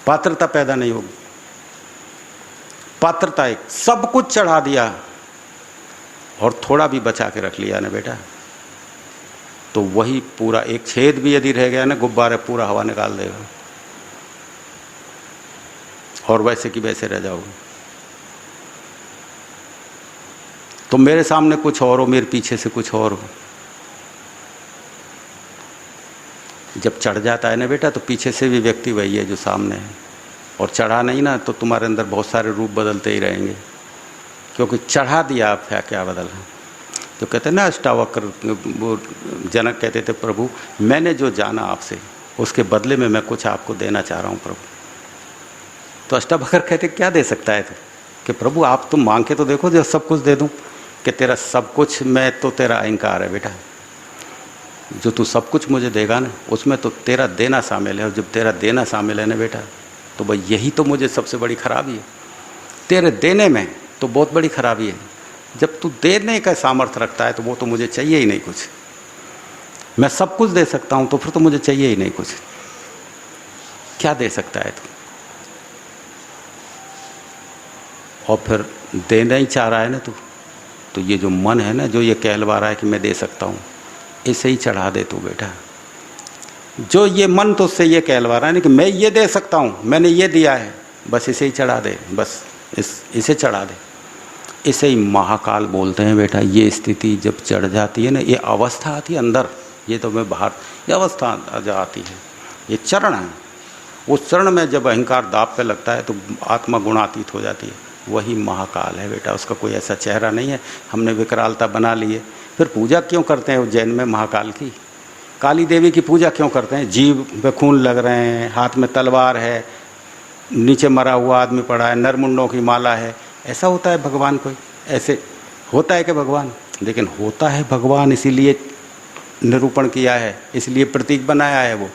पात्रता पैदा नहीं होगी। पात्रता एक, सब कुछ चढ़ा दिया और थोड़ा भी बचा के रख लिया ना बेटा, तो वही पूरा एक छेद भी यदि रह गया ना, गुब्बारे पूरा हवा निकाल देगा और वैसे की वैसे रह जाओगे। तो मेरे सामने कुछ और हो, मेरे पीछे से कुछ और हो। जब चढ़ जाता है ना बेटा, तो पीछे से भी व्यक्ति वही है जो सामने है, और चढ़ा नहीं ना तो तुम्हारे अंदर बहुत सारे रूप बदलते ही रहेंगे, क्योंकि चढ़ा दिया आप क्या बदला। तो कहते हैं ना अष्टावक्र, वो जनक कहते थे प्रभु मैंने जो जाना आपसे उसके बदले में मैं कुछ आपको देना चाह रहा हूँ प्रभु। तो अष्टावक्र कहते क्या दे सकता है तू? कि प्रभु आप तुम मांग के तो देखो, जो सब कुछ दे दूँ। कि तेरा सब कुछ मैं तो तेरा अहंकार है बेटा, जो तू सब कुछ मुझे देगा ना उसमें तो तेरा देना शामिल है, और जब तेरा देना शामिल है ना बेटा, तो भाई यही तो मुझे सबसे बड़ी खराबी है। तेरे देने में तो बहुत बड़ी खराबी है। जब तू देने का सामर्थ्य रखता है तो वो तो मुझे चाहिए ही नहीं कुछ। मैं सब कुछ दे सकता हूँ तो फिर तो मुझे चाहिए ही नहीं कुछ। क्या दे सकता है तू? और फिर देना ही चाह रहा है ना तू, तो ये जो मन है ना, जो ये कहलवा रहा है कि मैं दे सकता हूँ, इसे ही चढ़ा दे तू बेटा। जो ये मन तो उससे ये कहलवा रहा है ना कि मैं ये दे सकता हूँ, मैंने ये दिया है, बस इसे ही चढ़ा दे, बस इसे चढ़ा दे। इसे ही महाकाल बोलते हैं बेटा। ये स्थिति जब चढ़ जाती है ना, ये अवस्था आती है अंदर, ये तो मैं बाहर, ये अवस्था आती है, ये चरण है। उस चरण में जब अहंकार दाब पे लगता है तो आत्मा गुणातीत हो जाती है, वही महाकाल है बेटा। उसका कोई ऐसा चेहरा नहीं है, हमने विकरालता बना ली है। फिर पूजा क्यों करते हैं उज्जैन में महाकाल की? काली देवी की पूजा क्यों करते हैं? जीभ पे खून लग रहे हैं, हाथ में तलवार है, नीचे मरा हुआ आदमी पड़ा है, नरमुंडों की माला है। ऐसा होता है भगवान कोई? ऐसे होता है कि भगवान? लेकिन होता है भगवान, इसीलिए निरूपण किया है, इसलिए प्रतीक बनाया है वो,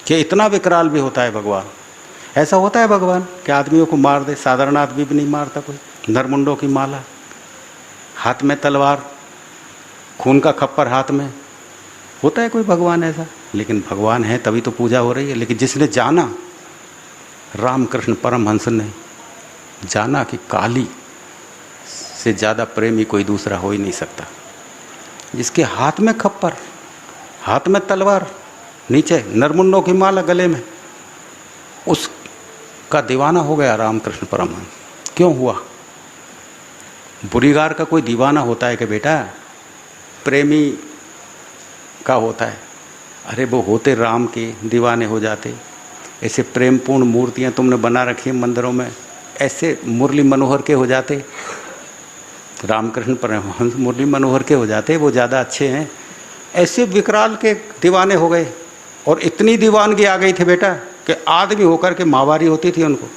कि इतना विकराल भी होता है भगवान। ऐसा होता है भगवान कि आदमियों को मार दे? साधारण आदमी भी नहीं मारता कोई। नरमुंडों की माला, हाथ में तलवार, खून का खप्पर हाथ में, होता है कोई भगवान ऐसा? लेकिन भगवान है तभी तो पूजा हो रही है। लेकिन जिसने जाना, रामकृष्ण परमहंस ने जाना कि काली से ज़्यादा प्रेमी कोई दूसरा हो ही नहीं सकता। जिसके हाथ में खप्पर, हाथ में तलवार, नीचे नरमुंडों की माला गले में, उसका दीवाना हो गया रामकृष्ण परमहंस। क्यों हुआ? बुरीगार का कोई दीवाना होता है कि बेटा? प्रेमी का होता है। अरे वो होते राम के दीवाने हो जाते। ऐसे प्रेमपूर्ण मूर्तियां तुमने बना रखी हैं मंदिरों में, ऐसे मुरली मनोहर के हो जाते। रामकृष्ण परमहंस मुरली मनोहर के हो जाते, वो ज़्यादा अच्छे हैं। ऐसे विकराल के दीवाने हो गए। और इतनी दीवानगी आ गई थी बेटा कि आदमी होकर के माहवारी होती थी उनको।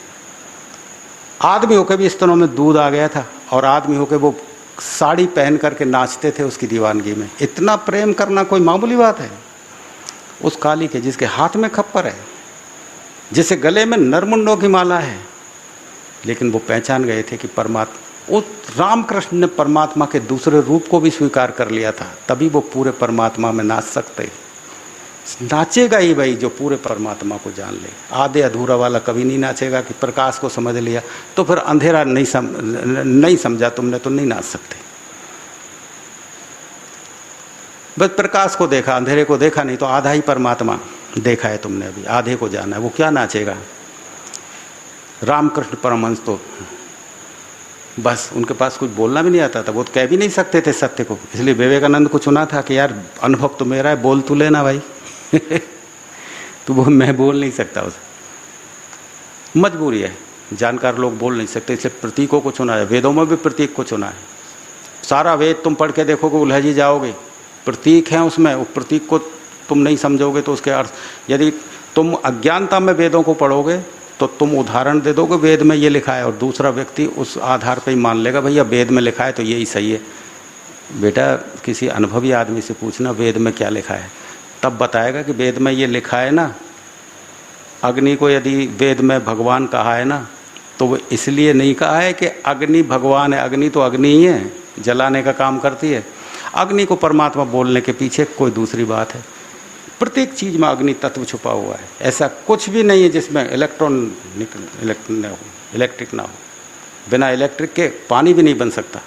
आदमी होकर भी स्तनों में दूध आ गया था, और आदमी होकर वो साड़ी पहन करके नाचते थे उसकी दीवानगी में। इतना प्रेम करना कोई मामूली बात है उस काली के, जिसके हाथ में खप्पर है, जिसे गले में नरमुंडों की माला है। लेकिन वो पहचान गए थे कि परमात्मा, उस रामकृष्ण ने परमात्मा के दूसरे रूप को भी स्वीकार कर लिया था, तभी वो पूरे परमात्मा में नाच सकते। नाचेगा ही भाई जो पूरे परमात्मा को जान ले। आधे अधूरा वाला कभी नहीं नाचेगा कि प्रकाश को समझ लिया तो फिर अंधेरा नहीं समझा तुमने तो नहीं नाच सकते। बस प्रकाश को देखा, अंधेरे को देखा नहीं, तो आधा ही परमात्मा देखा है तुमने, अभी आधे को जाना है, वो क्या नाचेगा? रामकृष्ण परमहंस तो बस उनके पास कुछ बोलना भी नहीं आता था, वो तो कह भी नहीं सकते थे सत्य को। इसलिए विवेकानंद को चुना था कि यार अनुभव तो मेरा है, बोल तू लेना भाई। तो वो मैं बोल नहीं सकता, उसे मजबूरी है, जानकार लोग बोल नहीं सकते, इसलिए प्रतीकों को चुना है। वेदों में भी प्रतीक को चुना है। सारा वेद तुम पढ़ के देखोगे उलझ ही जाओगे, प्रतीक हैं उसमें, वो प्रतीक को तुम नहीं समझोगे तो उसके अर्थ, यदि तुम अज्ञानता में वेदों को पढ़ोगे तो तुम उदाहरण दे दोगे वेद में ये लिखा है, और दूसरा व्यक्ति उस आधार पर ही मान लेगा भैया वेद में लिखा है तो यही सही है। बेटा किसी अनुभवी आदमी से पूछना वेद में क्या लिखा है, तब बताएगा कि वेद में ये लिखा है ना। अग्नि को यदि वेद में भगवान कहा है ना, तो वो इसलिए नहीं कहा है कि अग्नि भगवान है, अग्नि तो अग्नि ही है, जलाने का काम करती है। अग्नि को परमात्मा बोलने के पीछे कोई दूसरी बात है। प्रत्येक चीज़ में अग्नि तत्व छुपा हुआ है। ऐसा कुछ भी नहीं है जिसमें इलेक्ट्रिक ना हो। बिना इलेक्ट्रिक के पानी भी नहीं बन सकता,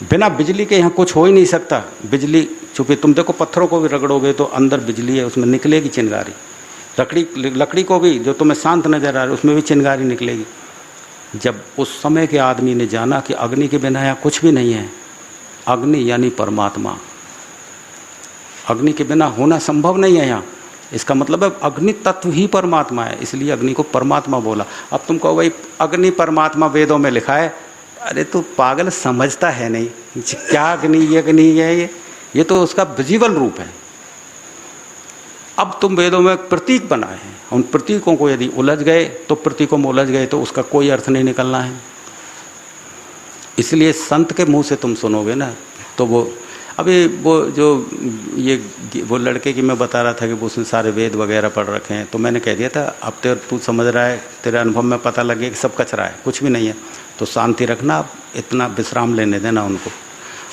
बिना बिजली के यहाँ कुछ हो ही नहीं सकता। बिजली छुपी, तुम देखो पत्थरों को भी रगड़ोगे तो अंदर बिजली है, उसमें निकलेगी चिंगारी। लकड़ी को भी जो तुम्हें शांत नजर आ रहा है उसमें भी चिंगारी निकलेगी। जब उस समय के आदमी ने जाना कि अग्नि के बिना यहाँ कुछ भी नहीं है, अग्नि यानी परमात्मा, अग्नि के बिना होना संभव नहीं है यहाँ, इसका मतलब है अग्नि तत्व ही परमात्मा है, इसलिए अग्नि को परमात्मा बोला। अब तुम कहो भाई अग्नि परमात्मा वेदों में लिखा है, अरे तू पागल, समझता है नहीं क्या अग्नि, ये अग्नि है, ये तो उसका विजिबल रूप है। अब तुम वेदों में प्रतीक बनाए हैं, उन प्रतीकों को यदि उलझ गए तो प्रतीकों में उलझ गए तो उसका कोई अर्थ नहीं निकलना है। इसलिए संत के मुंह से तुम सुनोगे ना तो वो, अभी वो जो ये वो लड़के की मैं बता रहा था कि वो उसने सारे वेद वगैरह पढ़ रखे हैं, तो मैंने कह दिया था अब तू समझ रहा है, तेरे अनुभव में पता लग गया कि सब कचरा है, कुछ भी नहीं है, तो शांति रखना, आप इतना विश्राम लेने देना उनको,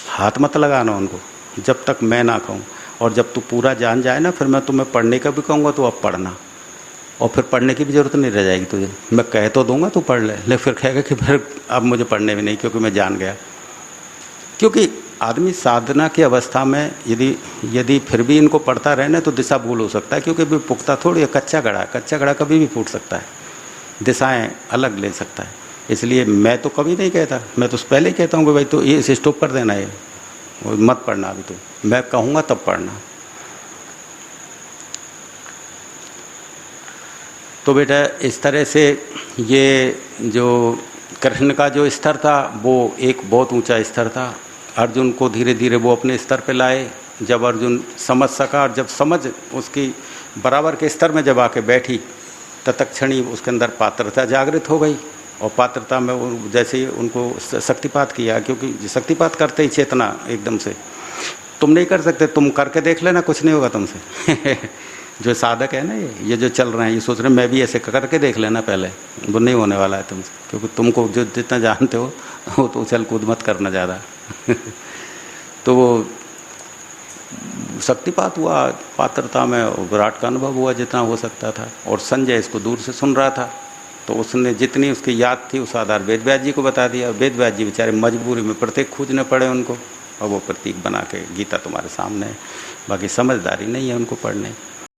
हाथ मत लगाना उनको जब तक मैं ना कहूँ। और जब तू पूरा जान जाए ना, फिर मैं तुम्हें पढ़ने का भी कहूँगा तो अब पढ़ना, और फिर पढ़ने की भी ज़रूरत नहीं रह जाएगी तुझे। मैं कह तो दूंगा तू पढ़ ले, लेकिन फिर कहेगा कि फिर अब मुझे पढ़ने भी नहीं, क्योंकि मैं जान गया। क्योंकि आदमी साधना की अवस्था में यदि फिर भी इनको पढ़ता रहे ना तो दिशा भूल हो सकता है, क्योंकि भी पुख्ता थोड़ी है, कच्चा घड़ा कभी भी फूट सकता है, दिशाएं अलग ले सकता है। इसलिए मैं तो कभी नहीं कहता, मैं तो पहले ही कहता हूँ कि भाई तो ये स्टॉप कर देना, ये मत पढ़ना अभी, तो मैं कहूँगा तब पढ़ना। तो बेटा इस तरह से ये जो कृष्ण का जो स्तर था वो एक बहुत ऊंचा स्तर था। अर्जुन को धीरे धीरे वो अपने स्तर पे लाए, जब अर्जुन समझ सका और जब समझ उसकी बराबर के स्तर में जब आके बैठी, तत्क्षणी उसके अंदर पात्रता जागृत हो गई। और पात्रता में वो जैसे ही उनको शक्तिपात किया, क्योंकि शक्तिपात करते ही चेतना एकदम से, तुम नहीं कर सकते, तुम करके देख लेना, कुछ नहीं होगा तुमसे। जो साधक है ना, ये जो चल रहे हैं, ये सोच रहे हैं मैं भी ऐसे करके देख लेना पहले, वो नहीं होने वाला है तुमसे, क्योंकि तुमको जो जितना जानते हो वो तो उछल कूद मत करना ज़्यादा। तो वो शक्तिपात हुआ पात्रता में, विराट का अनुभव हुआ जितना हो सकता था। और संजय इसको दूर से सुन रहा था, तो उसने जितनी उसकी याद थी उस आधार वेद व्यास जी को बता दिया। वेद व्यास जी बेचारे मजबूरी में प्रत्येक खोजने पड़े उनको, और वो प्रतीक बना के गीता तुम्हारे सामने है, बाकी समझदारी नहीं है उनको पढ़ने।